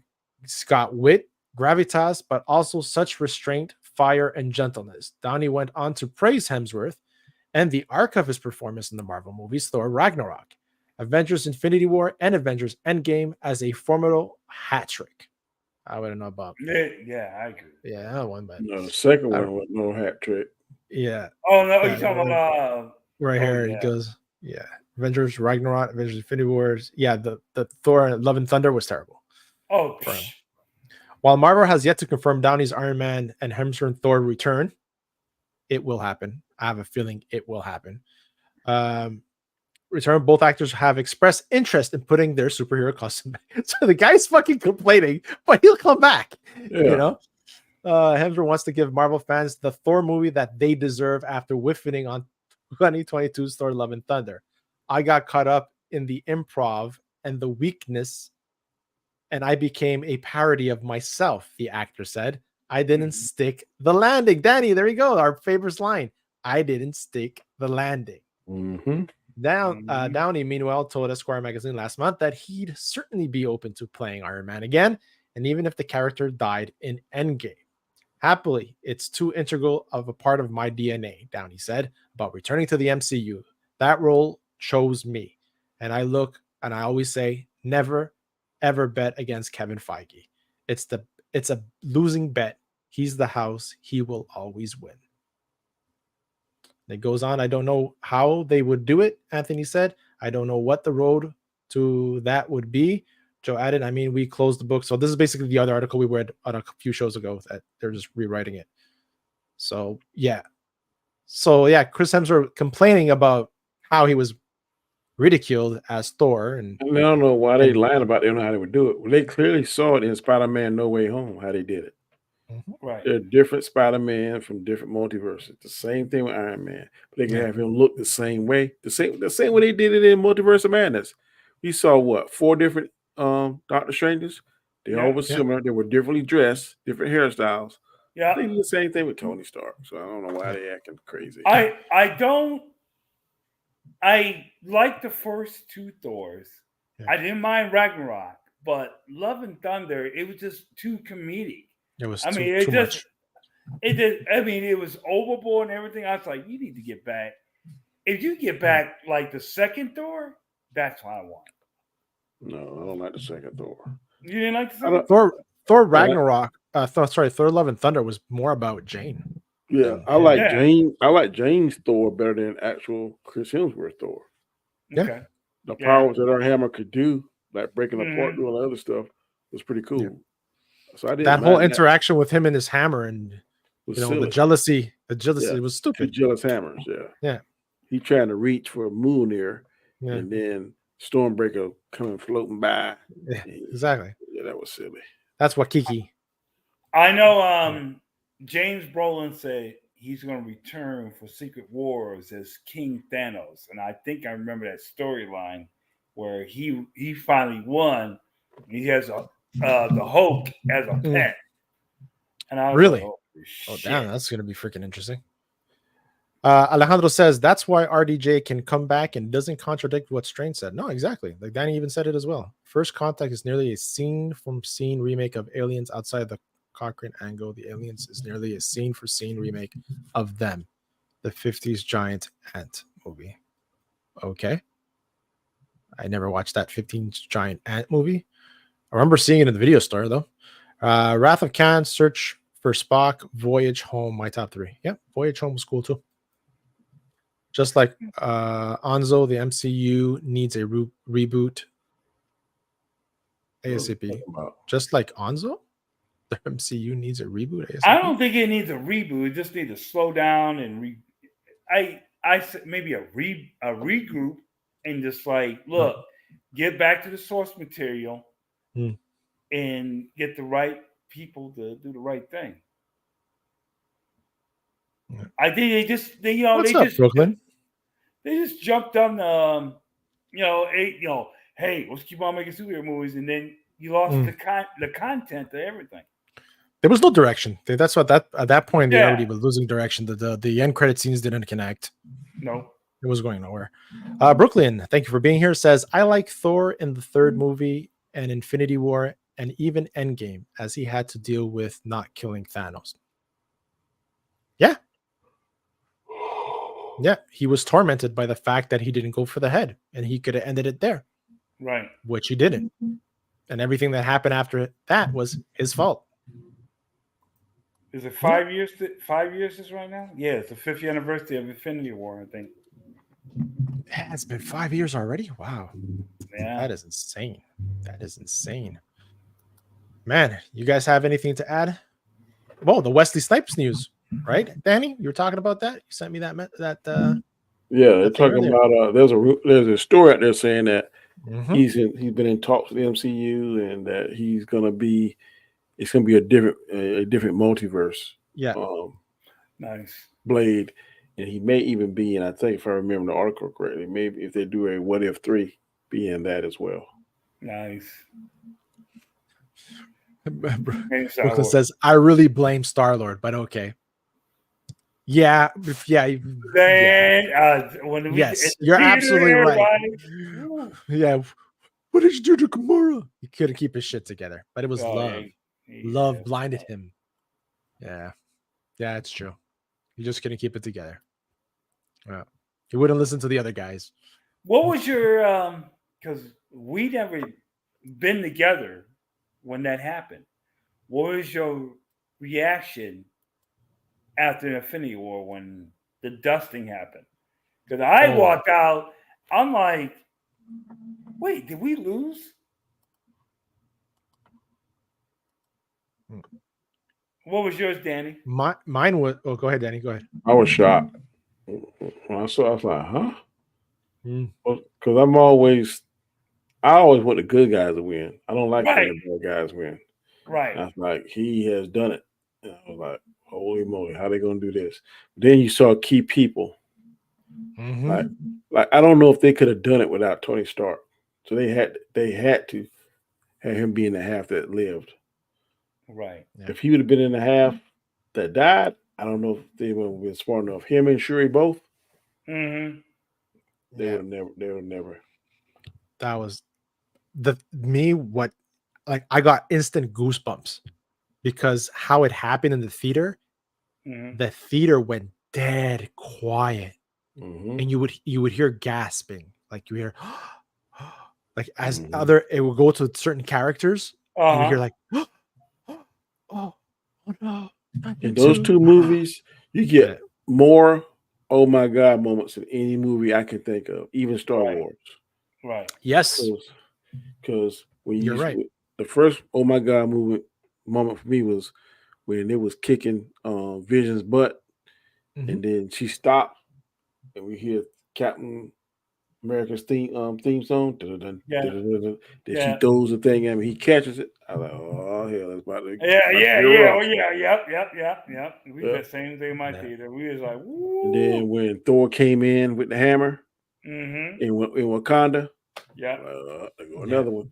got wit, gravitas, but also such restraint, fire, and gentleness. Downey went on to praise Hemsworth and the arc of his performance in the Marvel movies Thor Ragnarok, Avengers Infinity War, and Avengers Endgame as a formidable hat trick. I wouldn't know about. Yeah, I agree. Yeah, that one, but no, the second one was no hat trick. Yeah. Oh no, you're talking about right here. He goes, yeah, Avengers Ragnarok, Avengers Infinity Wars. Yeah, the Thor Love and Thunder was terrible. Oh. While Marvel has yet to confirm Downey's Iron Man and Hemsworth Thor return, it will happen. I have a feeling it will happen. Return. Both actors have expressed interest in putting their superhero costume back. So the guy's fucking complaining, but he'll come back. Yeah. You know. Hemsworth wants to give Marvel fans the Thor movie that they deserve after whiffing on 2022's Thor: Love and Thunder. I got caught up in the improv and the weakness, and I became a parody of myself, the actor said. I didn't stick the landing. Danny, there you go. Our favorite line. I didn't stick the landing. Downey, meanwhile, told Esquire magazine last month that he'd certainly be open to playing Iron Man again, and even if the character died in Endgame. Happily, it's too integral of a part of my DNA, Downey said, about returning to the MCU. That role chose me. And I always say, never, ever bet against Kevin Feige. It's a losing bet. He's the house. He will always win. It goes on. I don't know how they would do it, Anthony said. I don't know what the road to that would be. Joe added, I mean, we closed the book. So this is basically the other article we read on a few shows ago that they're just rewriting it. So, yeah. Chris Hemsworth complaining about how he was ridiculed as Thor. And I don't know why they lying about they don't know how they would do it. Well, they clearly saw it in Spider-Man No Way Home, how they did it. Right. They're different Spider-Man from different multiverses. The same thing with Iron Man. But they can have him look the same way. The same way they did it in Multiverse of Madness. We saw what? 4 different Doctor Strangers. They all were similar. They were differently dressed, different hairstyles. Yeah. They did the same thing with Tony Stark. So I don't know why they acting crazy. I like the first 2 Thors. Yeah. I didn't mind Ragnarok, but Love and Thunder, it was just too comedic. It was too much. It was overboard and everything. I was like, you need to get back. If you get back like the second Thor, that's what I want. No, I don't like the second Thor. You didn't like the second Thor Ragnarok? Thor Love and Thunder was more about Jane. Yeah, I like Jane. I like Jane's Thor better than actual Chris Hemsworth Thor. Okay. The powers that her hammer could do, like breaking apart, doing all the other stuff, was pretty cool. Yeah. So I didn't that whole interaction with him and his hammer, and the jealousy was stupid. 2 jealous hammers, yeah. He trying to reach for a Mjolnir, and then Stormbreaker coming floating by. Yeah, exactly. Yeah, that was silly. That's what Kiki. I know. James Brolin said he's going to return for Secret Wars as King Thanos, and I think I remember that storyline where he finally won. He has the Hulk as a pet, and I was really, like, damn, that's going to be freaking interesting. Alejandro says that's why RDJ can come back and doesn't contradict what Strange said. No, exactly. Like Danny even said it as well. First Contact is nearly a scene-from-scene remake of Aliens outside the Cochrane angle. The Aliens is nearly a scene-for-scene remake of them, the 50s giant ant movie. Okay. I never watched that 50s giant ant movie. I remember seeing it in the video store, though. Wrath of Khan, Search for Spock, Voyage Home, my top 3. Yep, Voyage Home was cool, too. Just like Onzo, the MCU needs a reboot ASAP. Just like Onzo? The MCU needs a reboot ASAP? I don't think it needs a reboot. It just needs to slow down and I said maybe a regroup and just like, look, get back to the source material and get the right people to do the right thing. I think Brooklyn? They just jumped on hey, let's keep on making superhero movies, and then you lost the content to everything. There was no direction. That's what at that point they already were losing direction. The end credit scenes didn't connect. No, it was going nowhere. Brooklyn, thank you for being here. Says I like Thor in the 3rd movie and Infinity War and even Endgame, as he had to deal with not killing Thanos. Yeah. Yeah, he was tormented by the fact that he didn't go for the head, and he could have ended it there. Right. Which he didn't. And everything that happened after that was his fault. Is it 5 years? 5 years is right now? Yeah, it's the 5th anniversary of Infinity War, I think. Yeah, it's been 5 years already? Wow. Yeah. That is insane. That is insane. Man, you guys have anything to add? Whoa, the Wesley Snipes news. right, Danny? You were talking about that. You sent me that. Yeah, they're talking about there's a story out there saying that he's been in talks with the MCU and that it's gonna be a different multiverse. Yeah. Nice. Blade, and he may even be in. I think if I remember the article correctly, maybe if they do a What If 3, be in that as well. Nice. Brooklyn says, "I really blame Star-Lord, but okay." Yeah. Yes, you're absolutely right. Yeah. What did you do to Gamora? He couldn't keep his shit together, but it was love. Love blinded him. Yeah, it's true. He just couldn't keep it together. He wouldn't listen to the other guys. What was your because we never been together when that happened. What was your reaction after Infinity War when the dusting happened? Because I walked out, I'm like, wait, did we lose? What was yours, Danny? Mine was. Oh, go ahead, Danny. Go ahead. I was shocked when I saw. I was like, huh? Because I always want the good guys to win. I don't like when the bad guys win. Right. I was like, he has done it. And I was like, holy moly, how they gonna do this? Then you saw key people. Like I don't know if they could have done it without Tony Stark. So they had to have him be in the half that lived. Right. Yeah. If he would have been in the half that died, I don't know if they would have been smart enough. Him and Shuri both. They would never. That was I got instant goosebumps because how it happened in the theater. The theater went dead quiet, and you would hear gasping, like you hear, like as it would go to certain characters, you would hear like, oh no. In those two movies, you get more oh my god moments than any movie I can think of, even Star Wars. Right. Yes. Because when you're right, the first oh my god moment for me was when it was kicking Vision's butt, and then she stopped, and we hear Captain America's theme song. Then she throws the thing at me. He catches it. I was like, oh hell, that's about to Yep. We did the same thing in my theater. We was like, woo. And then when Thor came in with the hammer in Wakanda, another one.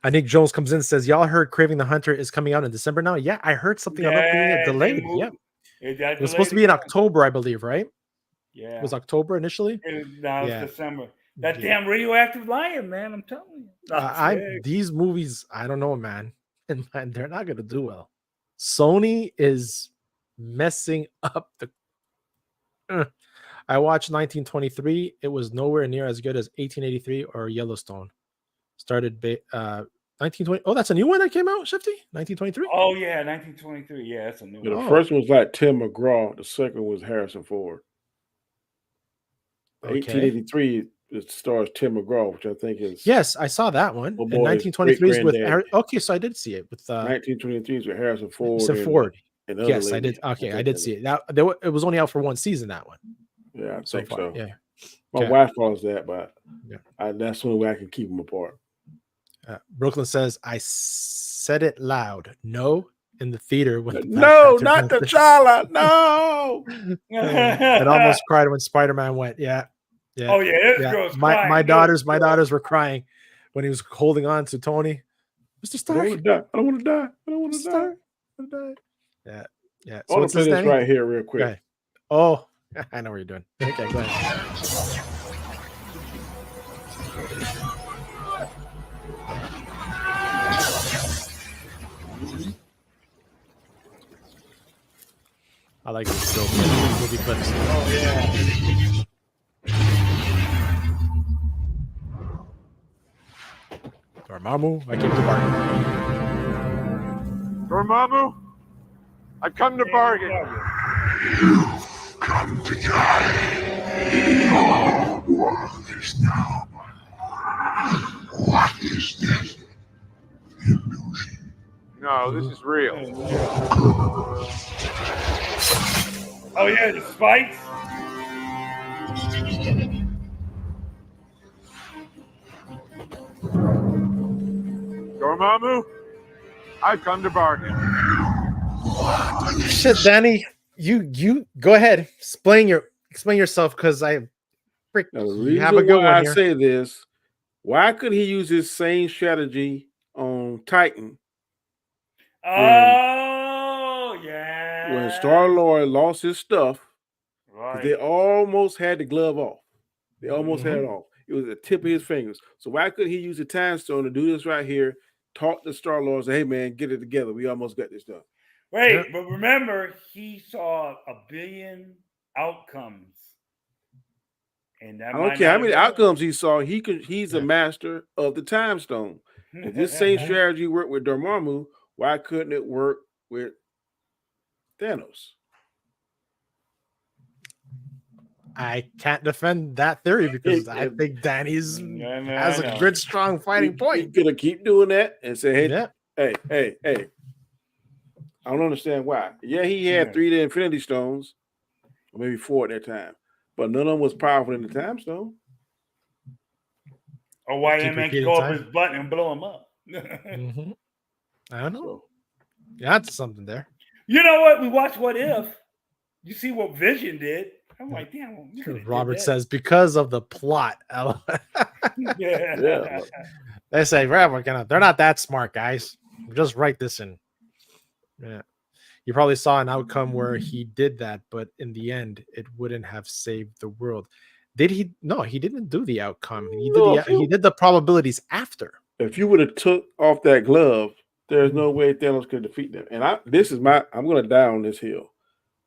I think Jones comes in and says, y'all heard Craving the Hunter is coming out in December now? Yeah, I heard something about being delayed. Yep. It was supposed to be in October, I believe, right? Yeah. It was October initially? No, it's December. That damn radioactive lion, man, I'm telling you. These movies, I don't know, man. And they're not going to do well. Sony is messing up the... I watched 1923. It was nowhere near as good as 1883 or Yellowstone. Started 1920. Oh, that's a new one that came out, Shifty? 1923? Oh, yeah, 1923. Yeah, that's a new one. The first one was like Tim McGraw. The second was Harrison Ford. 1883 it stars Tim McGraw, which I think is... Yes, I saw that one. And 1923 is with... Okay, so I did see it. With 1923 is with Harrison Ford. And yes, I did. Okay, I did see it. It was only out for one season, that one. Yeah, I think so. Yeah. My wife follows that, but that's the only way I can keep them apart. Brooklyn says, I said it loud. No, in the theater. No, not T'Challa. No. And almost cried when Spider-Man went. Yeah. Oh, yeah. Girl's crying. My daughters were crying when he was holding on to Tony. Mr. Stark. I don't want to die. Yeah. Yeah. So I want to play this right here real quick. Oh, I know what you're doing. Okay, go ahead. I like this still movie clips. Oh yeah. Dormammu, I came to bargain. Dormammu, I come to bargain. You've come to die. Your world is now. What is this? Illusion. No, this is real. Oh yeah, the spikes. Dormammu, I've come to bargain. Shit, Danny, you go ahead. Explain yourself because I freak. Now, the You have a reason good why one I here. say this, why could he use his same strategy on Titan Oh yeah. when Star-Lord lost his stuff? Right. They almost had the glove off. They almost had Mm-hmm. it off. It was the tip of his fingers. So why couldn't he use the time stone to do this right here? Talk to Star-Lord, say, hey man, get it together. We almost got this done. Wait, Yeah. but remember, he saw 1 billion outcomes. And that I don't care how many outcomes. outcomes he saw. He's a master of the time stone. If this same strategy worked with Dormammu, why couldn't it work with Thanos? I can't defend that theory because I think Danny's has a good, strong fighting point. He's gonna keep doing that and say, Yeah. hey. I don't understand why. Yeah, he had 3 of the Infinity Stones, or maybe 4 at that time, but none of them was powerful in the Time Stone. Or why that man can go up time. his butt and blow him up. Mm-hmm. I don't know. Yeah, that's something there. You know what? We watched What If. You see what Vision did. I'm like, damn. Robert says because of the plot. Yeah. They say, well, they're not that smart, guys. Just write this in. Yeah. You probably saw an outcome where he did that, but in the end, it wouldn't have saved the world. Did he? No, he didn't do the outcome. He did the probabilities after. If you would have took off that glove, there's no way Thanos could defeat them. And I'm going to die on this hill.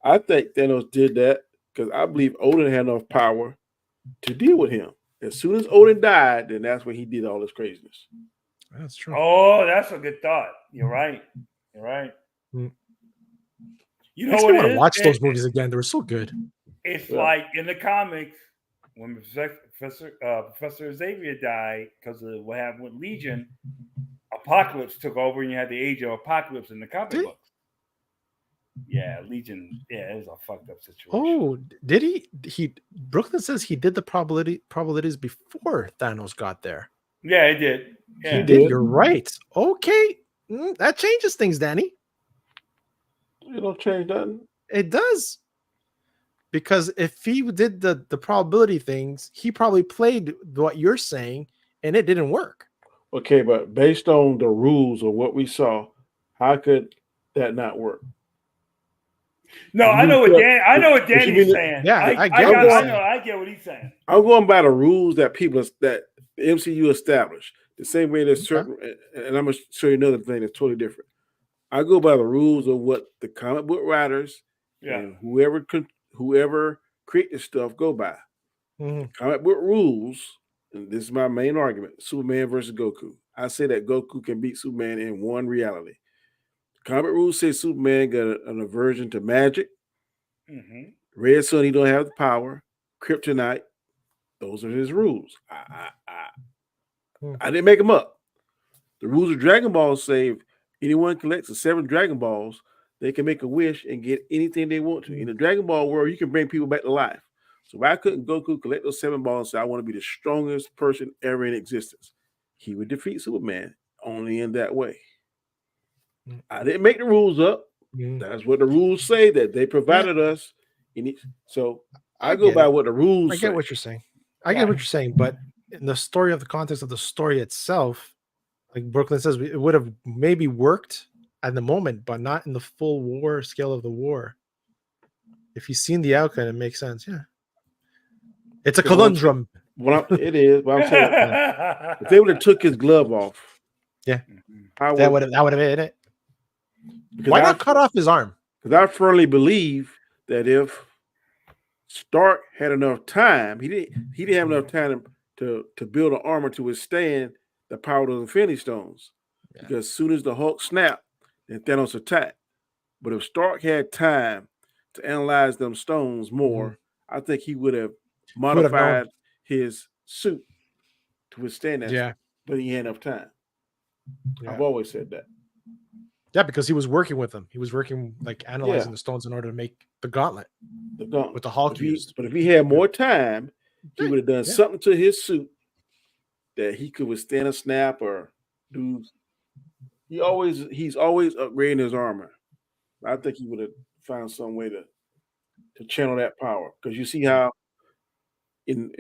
I think Thanos did that because I believe Odin had enough power to deal with him. As soon as Odin died, then that's when he did all this craziness. That's true. Oh, that's a good thought. You're right. Mm. You know Makes what? me want to watch those movies again. They were so good. It's like in the comics when Professor Xavier died because of what happened with Legion. Apocalypse took over, and you had the Age of Apocalypse in the comic books. Yeah, Legion. Yeah, it was a fucked up situation. Oh, did he? Brooklyn says he did the probabilities before Thanos got there. Yeah, he did. Yeah. He did. You're right. Okay, that changes things, Danny. It don't change nothing. It does. Because if he did the probability things, he probably played what you're saying, and it didn't work. Okay, but based on the rules of what we saw, how could that not work? No, I know what Danny's saying. Yeah, I get what he's saying. I'm going by the rules that the MCU established. The same way there's certain, and I'm going to show you another thing that's totally different. I go by the rules of what the comic book writers and whoever create this stuff go by. Mm-hmm. Comic book rules, and this is my main argument: Superman versus Goku. I say that Goku can beat Superman in one reality. Comic rules say Superman got an aversion to magic. Mm-hmm. Red Sun, he don't have the power. Kryptonite, those are his rules. I didn't make them up. The rules of Dragon Ball say if anyone collects the 7 Dragon Balls, they can make a wish and get anything they want to. In the Dragon Ball world, you can bring people back to life. So why couldn't Goku collect those 7 balls and say, I want to be the strongest person ever in existence? He would defeat Superman only in that way. I didn't make the rules up. That's what the rules say that they provided us. So I go by what the rules say. I get what you're saying. I get what you're saying, but in the story of the context of the story itself, like Brooklyn says, it would have maybe worked at the moment, but not in the full war scale of the war. If you've seen the outcome, it makes sense. Yeah. It's a conundrum. It is. But I'm saying, if they would have took his glove off, that would have been it. Why not cut off his arm? Because I firmly believe that if Stark had enough time, he didn't have enough time to build an armor to withstand the power of the Infinity Stones. Yeah. Because as soon as the Hulk snapped, then Thanos attacked. But if Stark had time to analyze them stones more, I think he would have modified his suit to withstand that. Yeah. But he had enough time. Yeah. I've always said that. Yeah, because he was working with them. He was working like analyzing the stones in order to make the gauntlet. With the Hulk used. But if he had more time, he would have done something to his suit that he could withstand a snap or do. He's always upgrading his armor. I think he would have found some way to channel that power. Because you see how in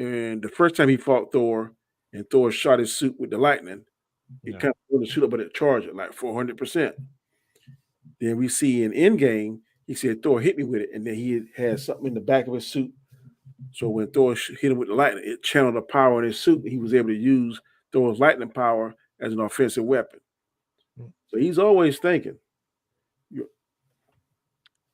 the first time he fought Thor and Thor shot his suit with the lightning, it kind of blew the suit up, but it charged it like 400%. Then we see in Endgame, he said Thor hit me with it, and then he had something in the back of his suit. So when Thor hit him with the lightning, it channeled the power in his suit, and he was able to use Thor's lightning power as an offensive weapon. So he's always thinking.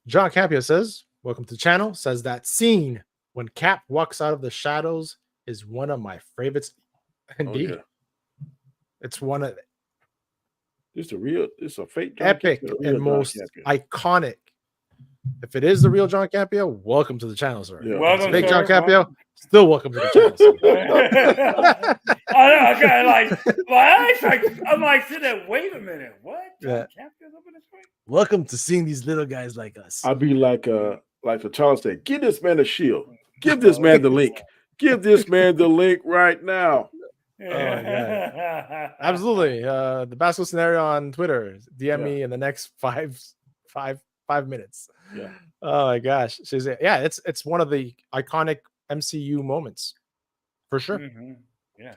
John Capio says, welcome to the channel, says that scene when Cap walks out of the shadows is one of my favorites. Indeed. It's one of it's a fake John epic Capio, and most iconic. If it is the real John Capio, welcome to the channel, sir. Yeah. Welcome, fake sir. John Capio, still welcome to the channel. I'm like, sit there, wait a minute. What? John Capio's up in the screen? Welcome to seeing these little guys like us. I'd be like the child said, give this man a shield. Give this man the link. Give this man the link right now. Absolutely. The basketball scenario on Twitter. DM me in the next five minutes. Yeah. Oh my gosh. She's it's one of the iconic MCU moments for sure. Mm-hmm. Yes.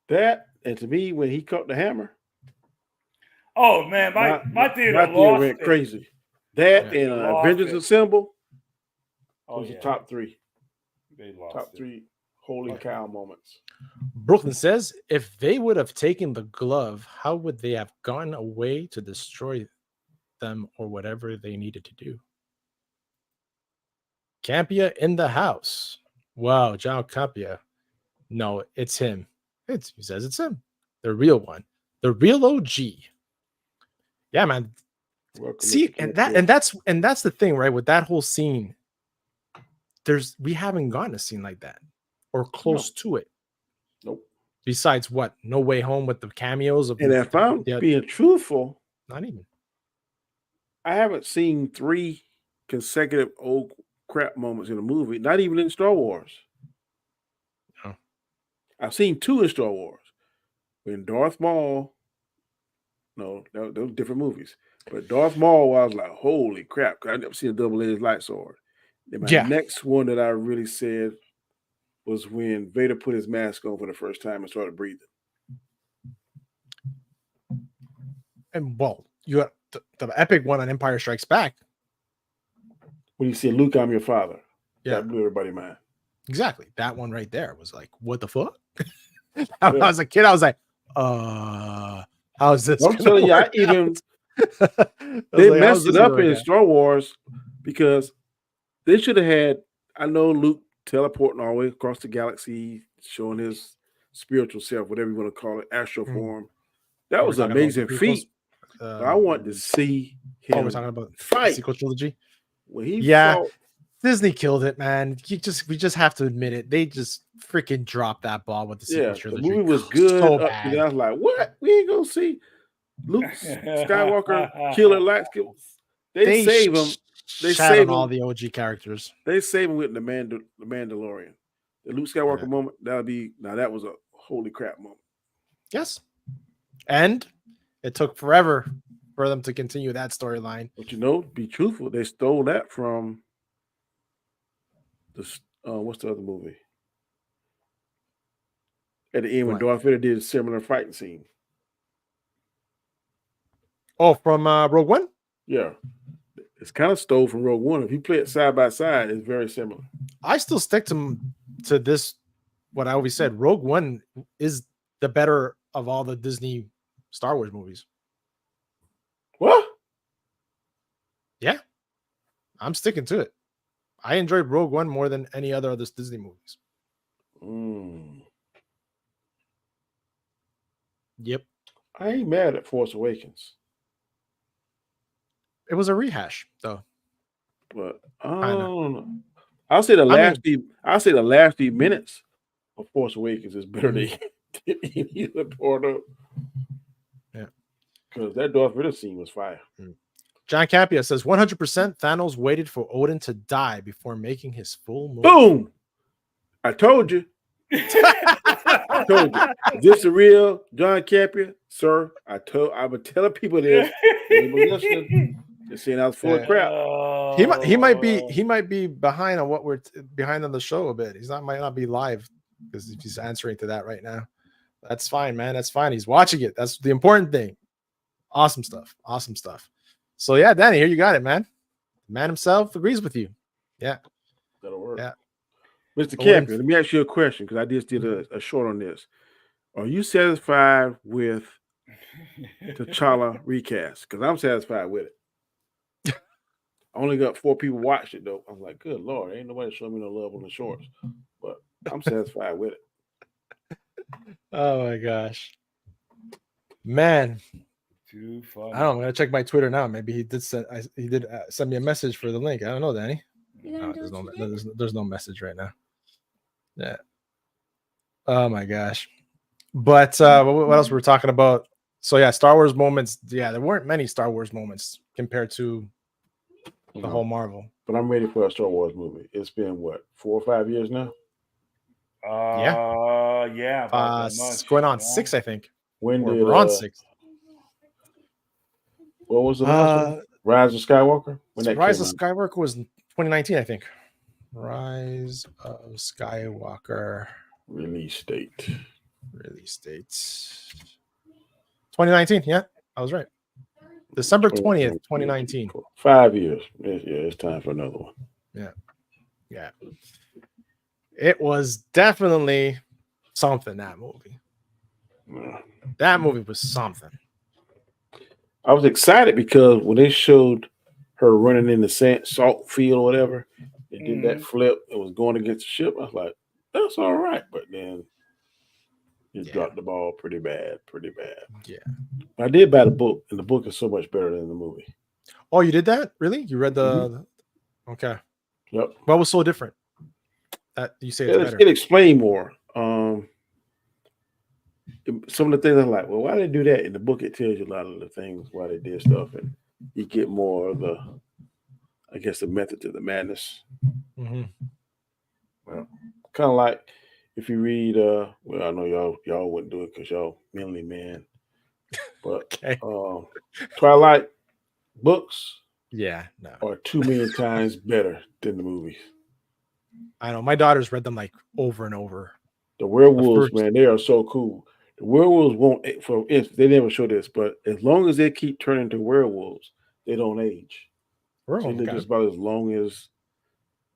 That and to me when he caught the hammer. Oh man, my theater went crazy. That and Avengers Assemble. Was the top three. They lost top three holy cow moments. Brooklyn says, if they would have taken the glove, how would they have gone away to destroy them or whatever they needed to do? Campia in the house. Wow, John Campia. No, it's him. He says it's him. The real one. The real OG. Yeah, man. See, and that's the thing, right? With that whole scene, we haven't gotten a scene like that or close to it. Nope. Besides what? No Way Home with the cameos of and if I'm being truthful, not even. I haven't seen 3 consecutive old crap moments in a movie, not even in Star Wars. No. I've seen 2 in Star Wars. When Darth Maul, no, those were different movies. But Darth Maul, I was like, holy crap, I've never seen a double-edged light sword. Then my next one that I really said was when Vader put his mask on for the first time and started breathing. And well, you got the epic one on Empire Strikes Back. When you said, Luke, I'm your father. Yeah. That blew everybody's mind. Exactly. That one right there was like, what the fuck? When I was a kid, I was like, how's this? I'm telling you, they messed it up in Star Wars because they should have had, I know Luke teleporting all the way across the galaxy, showing his spiritual self, whatever you want to call it, astral form. That was an amazing feat. I want to see him we're talking about fight. Sequel trilogy. When he fought, Disney killed it, man. We just have to admit it. They just freaking dropped that ball with the sequel trilogy. The movie was good. So bad. I was like, what? We ain't gonna see Luke Skywalker kill Alaska. They save him. They save all the OG characters. They save him with the Mandalorian. The Luke Skywalker moment. That was a holy crap moment. Yes, and it took forever for them to continue that storyline. But be truthful, they stole that from the what's the other movie? At the end when Darth Vader did a similar fighting scene. Oh, from Rogue One? Yeah. It's kind of stole from Rogue One. If you play it side by side, it's very similar. I still stick to this, what I always said. Rogue One is the better of all the Disney Star Wars movies. What? Yeah. I'm sticking to it. I enjoyed Rogue One more than any other of the Disney movies. Yep. I ain't mad at Force Awakens. It was a rehash, though. But I don't know. I'll say the last few minutes of Force Awakens is better than any other part of. Yeah. Because that Darth Vader scene was fire. John Capia says 100% Thanos waited for Odin to die before making his full move. Boom! I told you. I told you. Is this the real John Capia? Sir, I've been telling people this. They ain't been listening. They're saying I was full of crap. He might be behind on what we're behind on the show a bit. Might not be live because if he's answering to that right now. That's fine, man. That's fine. He's watching it. That's the important thing. Awesome stuff. Awesome stuff. So yeah, Danny, here you got it, man. The man himself agrees with you. Yeah. That'll work. Yeah. Mr. Capia, let me ask you a question because I just did a short on this. Are you satisfied with T'Challa recast? Because I'm satisfied with it. I only got 4 people watched it though. I'm like, good Lord, ain't nobody showing me no love on the shorts. But I'm satisfied with it. Oh my gosh. Man. Too funny. I don't know. I'm gonna check my Twitter now. Maybe he did send me a message for the link. I don't know, Danny. No, there's no message right now. Yeah. Oh my gosh. But what else were we talking about? So yeah, Star Wars moments. Yeah, there weren't many Star Wars moments compared to the whole Marvel. But I'm ready for a Star Wars movie. It's been what, 4 or 5 years now? Yeah. Going on 6, I think. When did we're on 6? What was the last one? Rise of Skywalker? Rise of Skywalker was 2019, I think. Rise of Skywalker. Release date. 2019. Yeah, I was right. December 20th, 2019. 5 years. Yeah, it's time for another one. Yeah. It was definitely something, that movie. That movie was something. I was excited because when they showed her running in the salt field or whatever, and did that flip and was going against the ship, I was like, that's all right. But then you dropped the ball pretty bad. Yeah. I did buy the book, and the book is so much better than the movie. Oh, you did that? Really? You read the Okay. Yep. What was so different? That you say it's better? It explained more. Some of the things I'm like, well, why did they do that? In the book, it tells you a lot of the things why they did stuff, and you get more of the, I guess, the method to the madness. Mm-hmm. Well, kind of like if you read, well, I know y'all wouldn't do it because y'all manly man, but Twilight books, are 2 million times better than the movies. I know my daughters read them like over and over. The werewolves, man, they are so cool. The werewolves won't, they never show this, but as long as they keep turning to werewolves, they don't age. So they live just about as long as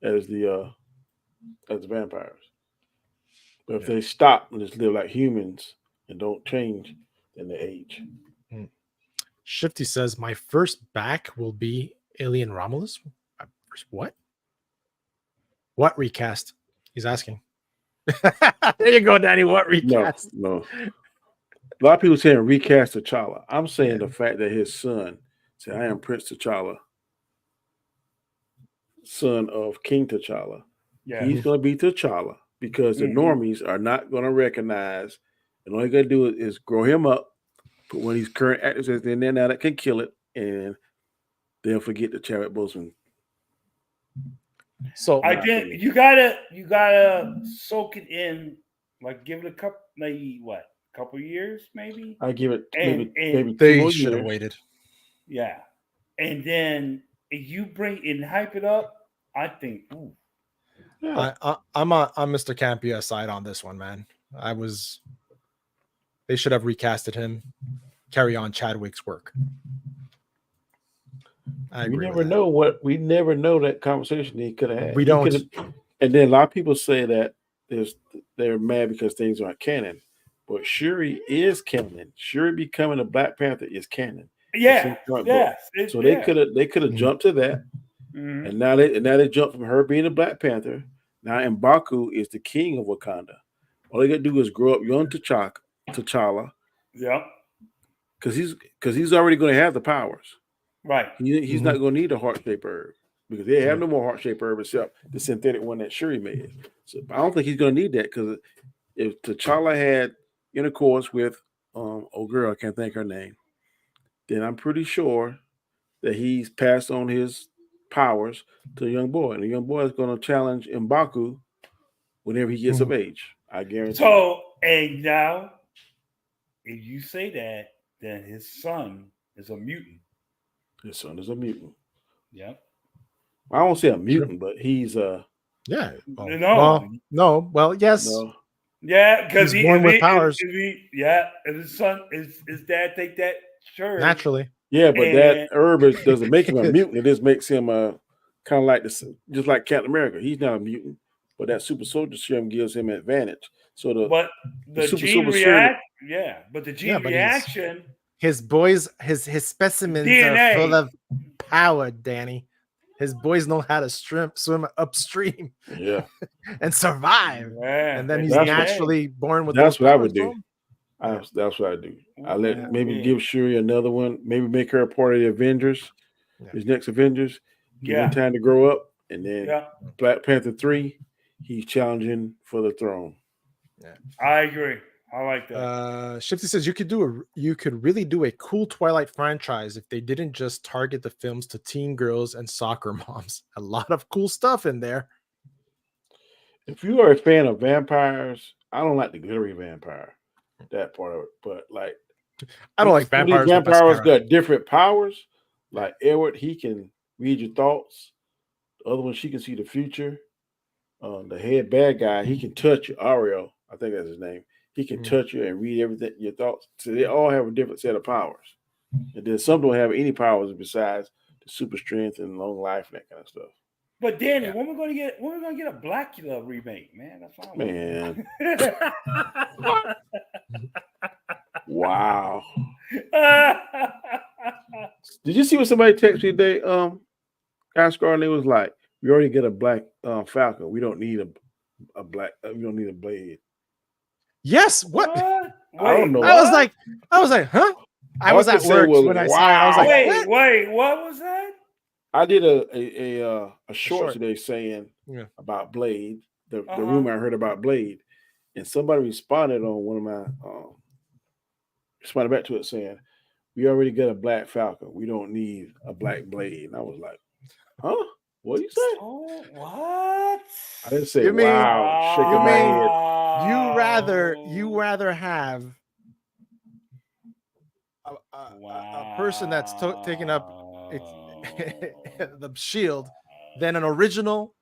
the vampires. But if they stop and just live like humans and don't change, then they age. Shifty says, my first back will be Alien Romulus. What? What recast? He's asking. There you go, Danny. What recast? No. A lot of people saying recast T'Challa. I'm saying the fact that his son said, I am Prince T'Challa, son of King T'Challa. Yeah. He's going to be T'Challa because the normies are not going to recognize, and all you got to do is grow him up, put one of these current actors in there now that can kill it, and they'll forget the Chadwick Boseman. So again, you gotta soak it in, like give it a couple years, maybe. I give it maybe they should have waited. Yeah, and then if you bring and hype it up, I think. Ooh. Yeah. I'm Mr. Campia side on this one, man. They should have recasted him, carry on Chadwick's work. We never know that conversation he could have had. We don't. And then a lot of people say that they're mad because things aren't canon, but Shuri is canon. Shuri becoming a Black Panther is canon. Yeah. So they could have jumped to that, and now they jump from her being a Black Panther. Now M'Baku is the king of Wakanda. All they got to do is grow up young T'Challa. Yeah. Because he's already going to have the powers. Right. He's not going to need a heart-shaped herb because they have no more heart-shaped herb except the synthetic one that Shuri made. So I don't think he's going to need that because if T'Challa had intercourse with, I can't think her name, then I'm pretty sure that he's passed on his powers to a young boy, and the young boy is going to challenge M'Baku whenever he gets of age. I guarantee. So, and now, if you say that, then his son is a mutant. His son is a mutant. Yep. I won't say a mutant, but he's yeah. No. Well, yes. No. Yeah, because he's born with powers. If his son, his dad take that sure naturally. Yeah, but that herb doesn't make him a mutant. It just makes him kind of like this, just like Captain America. He's not a mutant, but that super soldier serum gives him an advantage. So the gene react, but the gene reaction. His specimens DNA. are full of power, Danny. His boys know how to swim upstream, and survive. Yeah, and then he's naturally born with. That's what I would do. That's what I do. I maybe give Shuri another one. Maybe make her a part of the Avengers. His next Avengers. Give him time to grow up, and then Black Panther 3. He's challenging for the throne. Yeah, I agree. I like that. Shifty says you could really do a cool Twilight franchise if they didn't just target the films to teen girls and soccer moms. A lot of cool stuff in there. If you are a fan of vampires, I don't like the glittery vampire, that part of it. But like, I don't like vampires. Vampires got different powers. Like Edward, he can read your thoughts. The other one, she can see the future. The head bad guy, he can touch you. Ariel, I think that's his name. He can touch you and read everything, your thoughts. So they all have a different set of powers. And then some don't have any powers besides the super strength and long life and that kind of stuff. But Danny, when we're gonna get a Blackula remake, man? That's all. Man. Wow. Did you see what somebody texted me today? Oscar, and it was like, we already get a black Falcon. We don't need a black. We don't need a Blade. Yes. What? I don't know. I was like, huh? I was at work when I saw it. I was like, wait, what was that? I did a short today saying about Blade, the rumor I heard about Blade, and somebody responded on one of my responded back to it saying, we already got a black Falcon. We don't need a black Blade. And I was like, huh? What you say? Oh, what? I didn't say wow. Shaking my head. You rather have a person that's taking up the shield than an original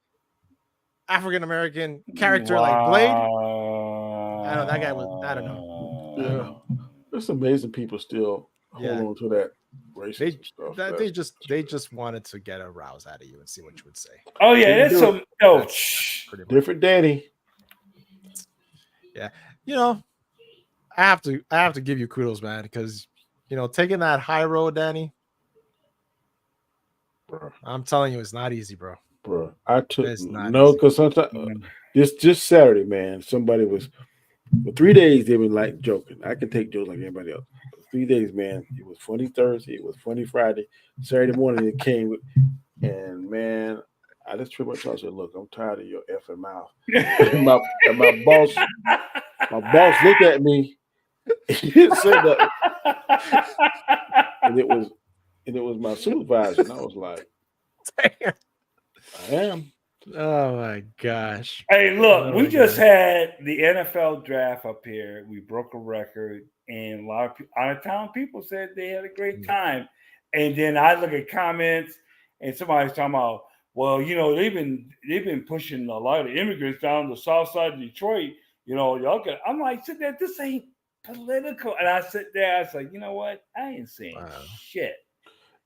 African American character like Blade. I know that guy was. I don't know. Yeah, there's amazing people still hold on to that racist stuff. They just wanted to get a rouse out of you and see what you would say. Oh yeah, that's some different Danny. Yeah, I have to give you kudos, man, because taking that high road, Danny. Bro. I'm telling you, it's not easy, bro. Bro, I took because sometimes just Saturday, man, somebody was for 3 days they were like joking. I can take jokes like anybody else. 3 days, man. It was funny Thursday, it was funny Friday, Saturday morning it came, and man, I just pretty much said, "Look, I'm tired of your effing mouth." and my boss looked at me. He didn't say that, and it was my supervisor, and I was like, "Damn, I am." Oh my gosh! Hey, look, we just had the NFL draft up here. We broke a record, and a lot of out of town people said they had a great time. And then I look at comments, and somebody's talking about, well, they've been pushing a lot of immigrants down the south side of Detroit. Y'all get. I'm like, sit there. This ain't political. And I sit there. I was like, you know what? I ain't saying shit.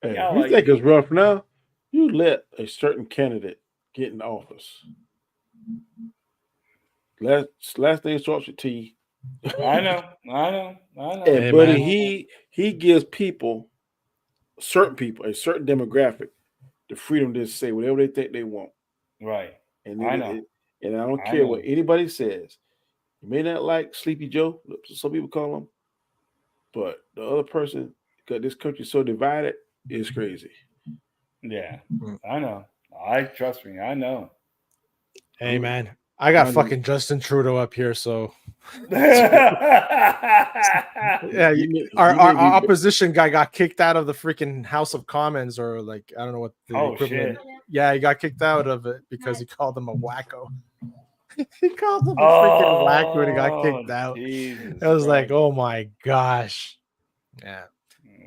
Hey, you think it's rough now? You let a certain candidate get in office. Last name starts with T. I know. And buddy, he gives certain people, a certain demographic, the freedom to say whatever they think they want. Right. And I don't care what anybody says. You may not like Sleepy Joe, some people call him, but the other person, because this country's so divided, is crazy. Yeah, I know. Trust me, I know. Hey man, I got fucking Justin Trudeau up here, so yeah, our opposition guy got kicked out of the freaking House of Commons, or like I don't know what the equivalent. Shit. Yeah, he got kicked out of it because he called him a wacko. He called him a freaking wacko and he got kicked out. Jesus I was like, Christ. oh my gosh. Yeah.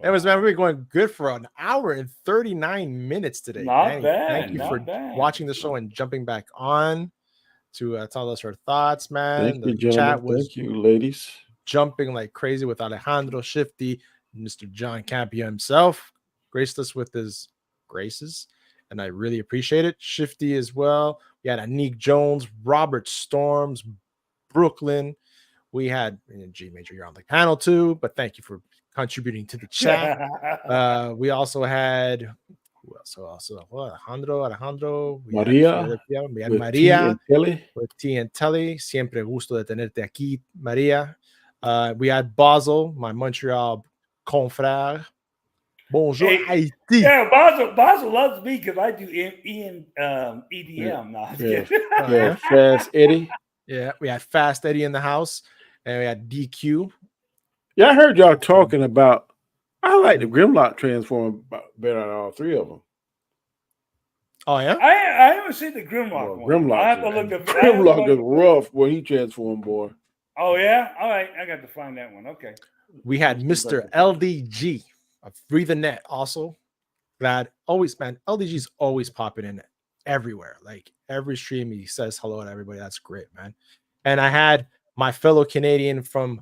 Anyways, man, we're going good for an hour and 39 minutes today. Not bad. Thank you for watching the show and jumping back on to tell us her thoughts, man. Thank you, gentlemen. Thank you, ladies. Jumping like crazy with Alejandro Shifty, Mr. John Campia himself, graced us with his graces, and I really appreciate it. Shifty as well. We had Anik Jones, Robert Storms, Brooklyn. We had G Major, you're on the panel too, but thank you for contributing to the chat. We also had who else? Alejandro, Maria, we had Maria with T and Telly. Siempre gusto de tenerte aquí, Maria. We had Basel, my Montreal confrère. Bonjour, Haiti. Yeah, Basel loves me because I do EDM. Yeah, Fast Eddie. Yeah, we had Fast Eddie in the house, and we had DQ. Yeah, I heard y'all talking about. I like the Grimlock transform better than all three of them. Oh yeah, I haven't seen the Grimlock one. Grimlock, I have to look at Grimlock is rough when he transformed, boy. Oh yeah, all right. I got to find that one. Okay. We had Mr. LDG of Free the Net also. Glad always, man. LDG's always popping in everywhere. Like every stream, he says hello to everybody. That's great, man. And I had my fellow Canadian from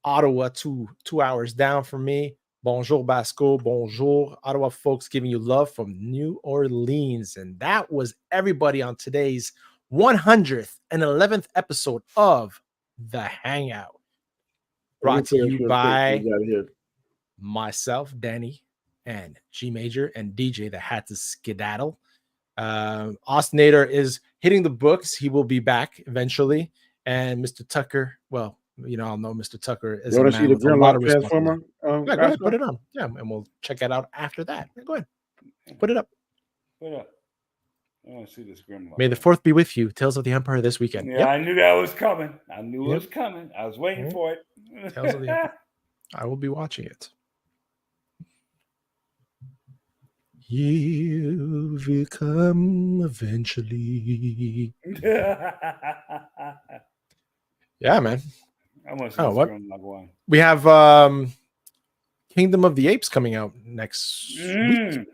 Ottawa, two hours down from me. Bonjour, Basco. Bonjour, Ottawa folks, giving you love from New Orleans. And that was everybody on today's 111th episode of The Hangout. Brought to you by myself, Danny, and G Major, and DJ that had to skedaddle. Austinator is hitting the books. He will be back eventually. And Mr. Tucker, well, you know, I'll know Mr. Tucker is a man with a lot of transformer. Yeah, go ahead, put it on. Yeah, and we'll check it out after that. Yeah, go ahead, put it up. Put it up. I want to see this Grimlock. May the 4th be with you. Tales of the Empire this weekend. Yeah, yep. I knew that was coming. I knew it was coming. I was waiting for it. Tales of the Empire. I will be watching it. You will come eventually. Yeah, man. I want to see what? One. We have Kingdom of the Apes coming out next week.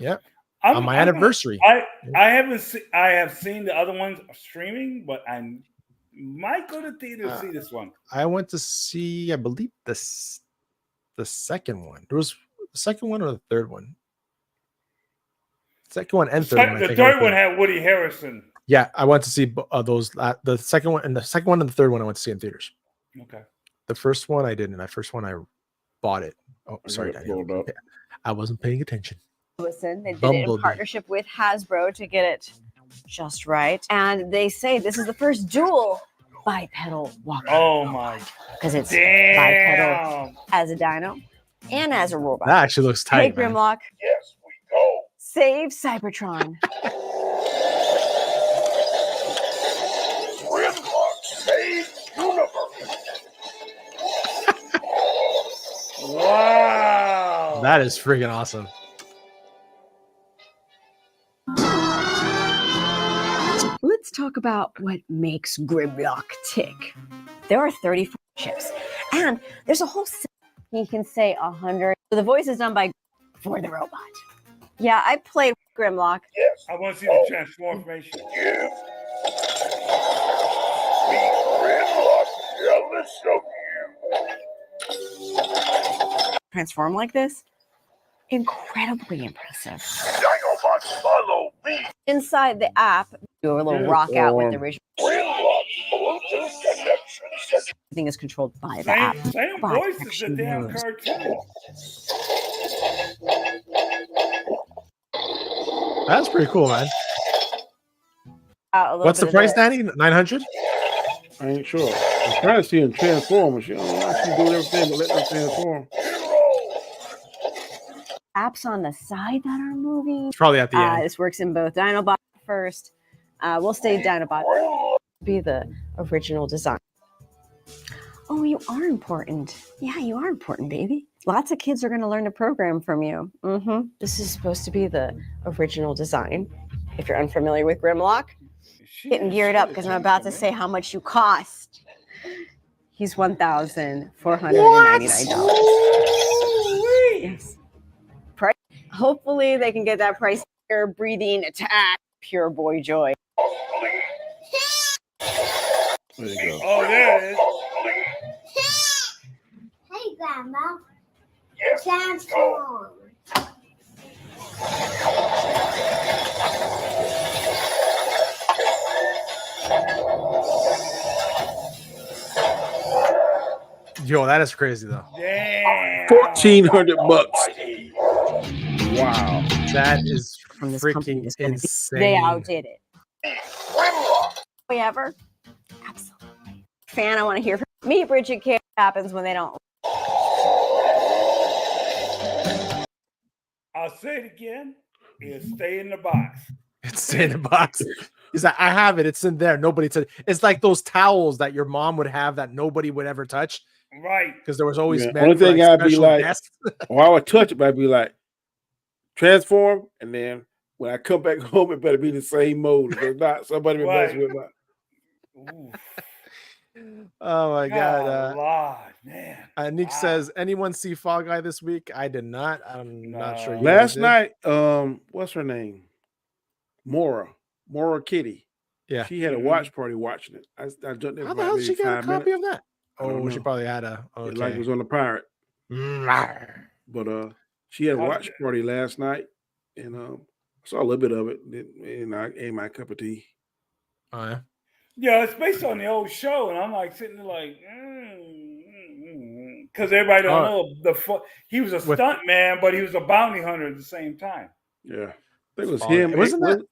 Yeah. On my anniversary. I have seen the other ones streaming, but I might go to theater to see this one. I went to see, I believe, the second one. There was the second one or the third one. Second one and third one. The third one had Woody Harrelson. Yeah, I went to see those. The second one and the third one I went to see in theaters. Okay. The first one I didn't. The first one I bought it. Oh, sorry, Daniel. I wasn't paying attention. Listen, they did it in partnership with Hasbro to get it just right, and they say this is the first dual bipedal walker. Oh my! Because it's bipedal as a dino and as a robot. That actually looks tight. Hey, Grimlock. Yes, we go. Save Cybertron. Grimlock, save universe. Wow! That is freaking awesome. Let's talk about what makes Grimlock tick. There are 34 ships, and there's a whole system. You can say 100. The voice is done by for the robot. Yeah, I played Grimlock. Yes. I want to see the transformation. Yeah. We Grimlock jealous of you. Transform like this? Incredibly impressive. Dinobots, follow me. Inside the app, do a little rock out with the original. Grimlock, Bluetooth connection. Everything is controlled by the app. Same voice as the damn cartoon. That's pretty cool, man. What's the price, Danny? 900? I ain't sure. I'm trying to see him transform. She don't know she do everything, but let them transform. Apps on the side that are moving. It's probably at the end. This works in both Dinobot first, We'll stay down about be the original design. Oh, you are important. Yeah, you are important, baby. Lots of kids are going to learn to program from you. This is supposed to be the original design. If you're unfamiliar with Grimlock, getting geared up because I'm about to say how much you cost. He's $1,499. Yes. Price. Hopefully they can get that price. Air breathing attack, pure boy joy. There you go. Oh, there it is. Hey, Grandma. Transform. Yo, that is crazy though. Damn. $1,400. Wow. That is From this freaking company is gonna be- insane. They outdid it. We ever? Absolutely. Fan, I want to hear from me, Bridget. What happens when they don't? I'll say it again. It'll stay in the box. It's in the box. He's like, I have it. It's in there. Nobody touch. It's like those towels that your mom would have that nobody would ever touch. Right. Because there was always Only thing I'd be like, guests. or I would touch it, but I'd be like, transform, and then when I come back home, it better be the same mode. If it's not, somebody will mess with my. Oh my god. Lord, man. Nick says, anyone see Fall Guy this week? I did not. I'm not sure. You Last guys did. night, what's her name? Mora Kitty. Yeah. She had a watch party watching it. I jumped in How for the hell about did she maybe get a 5 copy minutes. of that? I don't Oh, she know. probably had a. Okay. Like it was on the pirate. But she had a watch party last night, and I saw a little bit of it, and I ate my cup of tea. Oh yeah. Yeah, it's based on the old show, and I'm like sitting there like, because everybody don't know he was a stunt man, but he was a bounty hunter at the same time. Yeah, I think it was him. Wasn't that?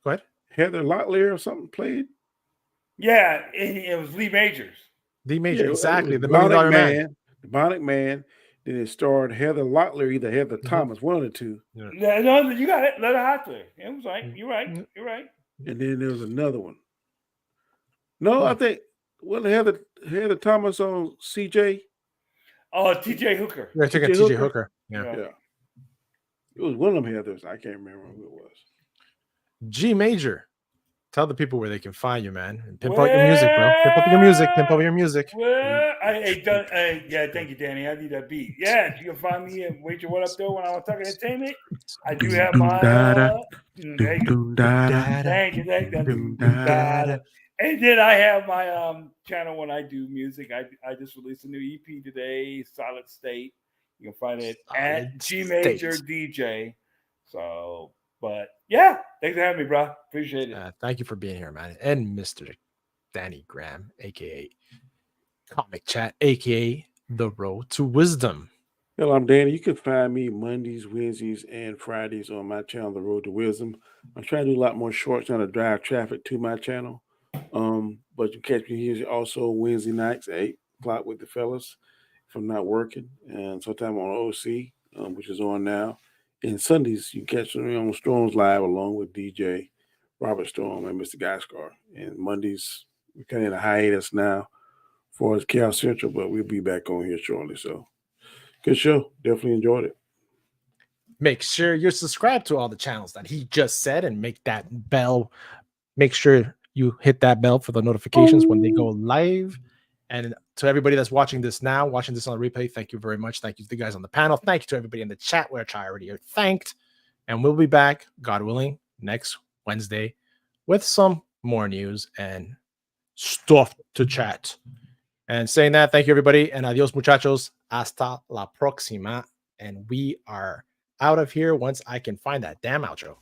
Go ahead. Heather Locklear or something played. Yeah, it was Lee Majors. Lee Majors, exactly. The Bionic $1 Million Man. The Bionic Man. Then it starred Heather Locklear, either Heather Thomas, one of the two. Yeah, no, you got it. Let her out there. It was right. You're right. You're right. And then there was another one. No, I think Heather Thomas on CJ. Oh, T.J. Hooker. Yeah, T.J. Hooker. Yeah. It was one of them Heathers. I can't remember who it was. G Major. Tell the people where they can find you, man. And pimp out your music, bro. Pimp out your music. Pimp out your music. Well, yeah, thank you, Danny. I need that beat. Yeah, you can find me at Wait Your What Up Though when I was talking entertainment. I do have my thank you. And then I have my channel when I do music. I just released a new EP today, Solid State. You can find it at G Major DJ. So, but yeah, thanks for having me, bro. Appreciate it. Thank you for being here, man. And Mr. Danny Graham, aka Comic Chat, aka The Road to Wisdom. Hello, I'm Danny. You can find me Mondays, Wednesdays, and Fridays on my channel, The Road to Wisdom. I'm trying to do a lot more shorts trying to drive traffic to my channel. But you catch me here also Wednesday nights at 8 o'clock with the fellas if I'm not working, and sometime on OC, which is on now. And Sundays you catch me on Storms Live along with DJ Robert Storm and Mr. Guyskar. And Mondays we're kind of in a hiatus now for us Chaos Central, but we'll be back on here shortly. So good show. Definitely enjoyed it. Make sure you're subscribed to all the channels that he just said and make that bell. Make sure you hit that bell for the notifications when they go live. And to everybody that's watching this now, watching this on the replay, thank you very much. Thank you to the guys on the panel. Thank you to everybody in the chat, which I already thanked. And we'll be back, God willing, next Wednesday with some more news and stuff to chat. And saying that, thank you, everybody. And adios, muchachos. Hasta la próxima. And we are out of here once I can find that damn outro.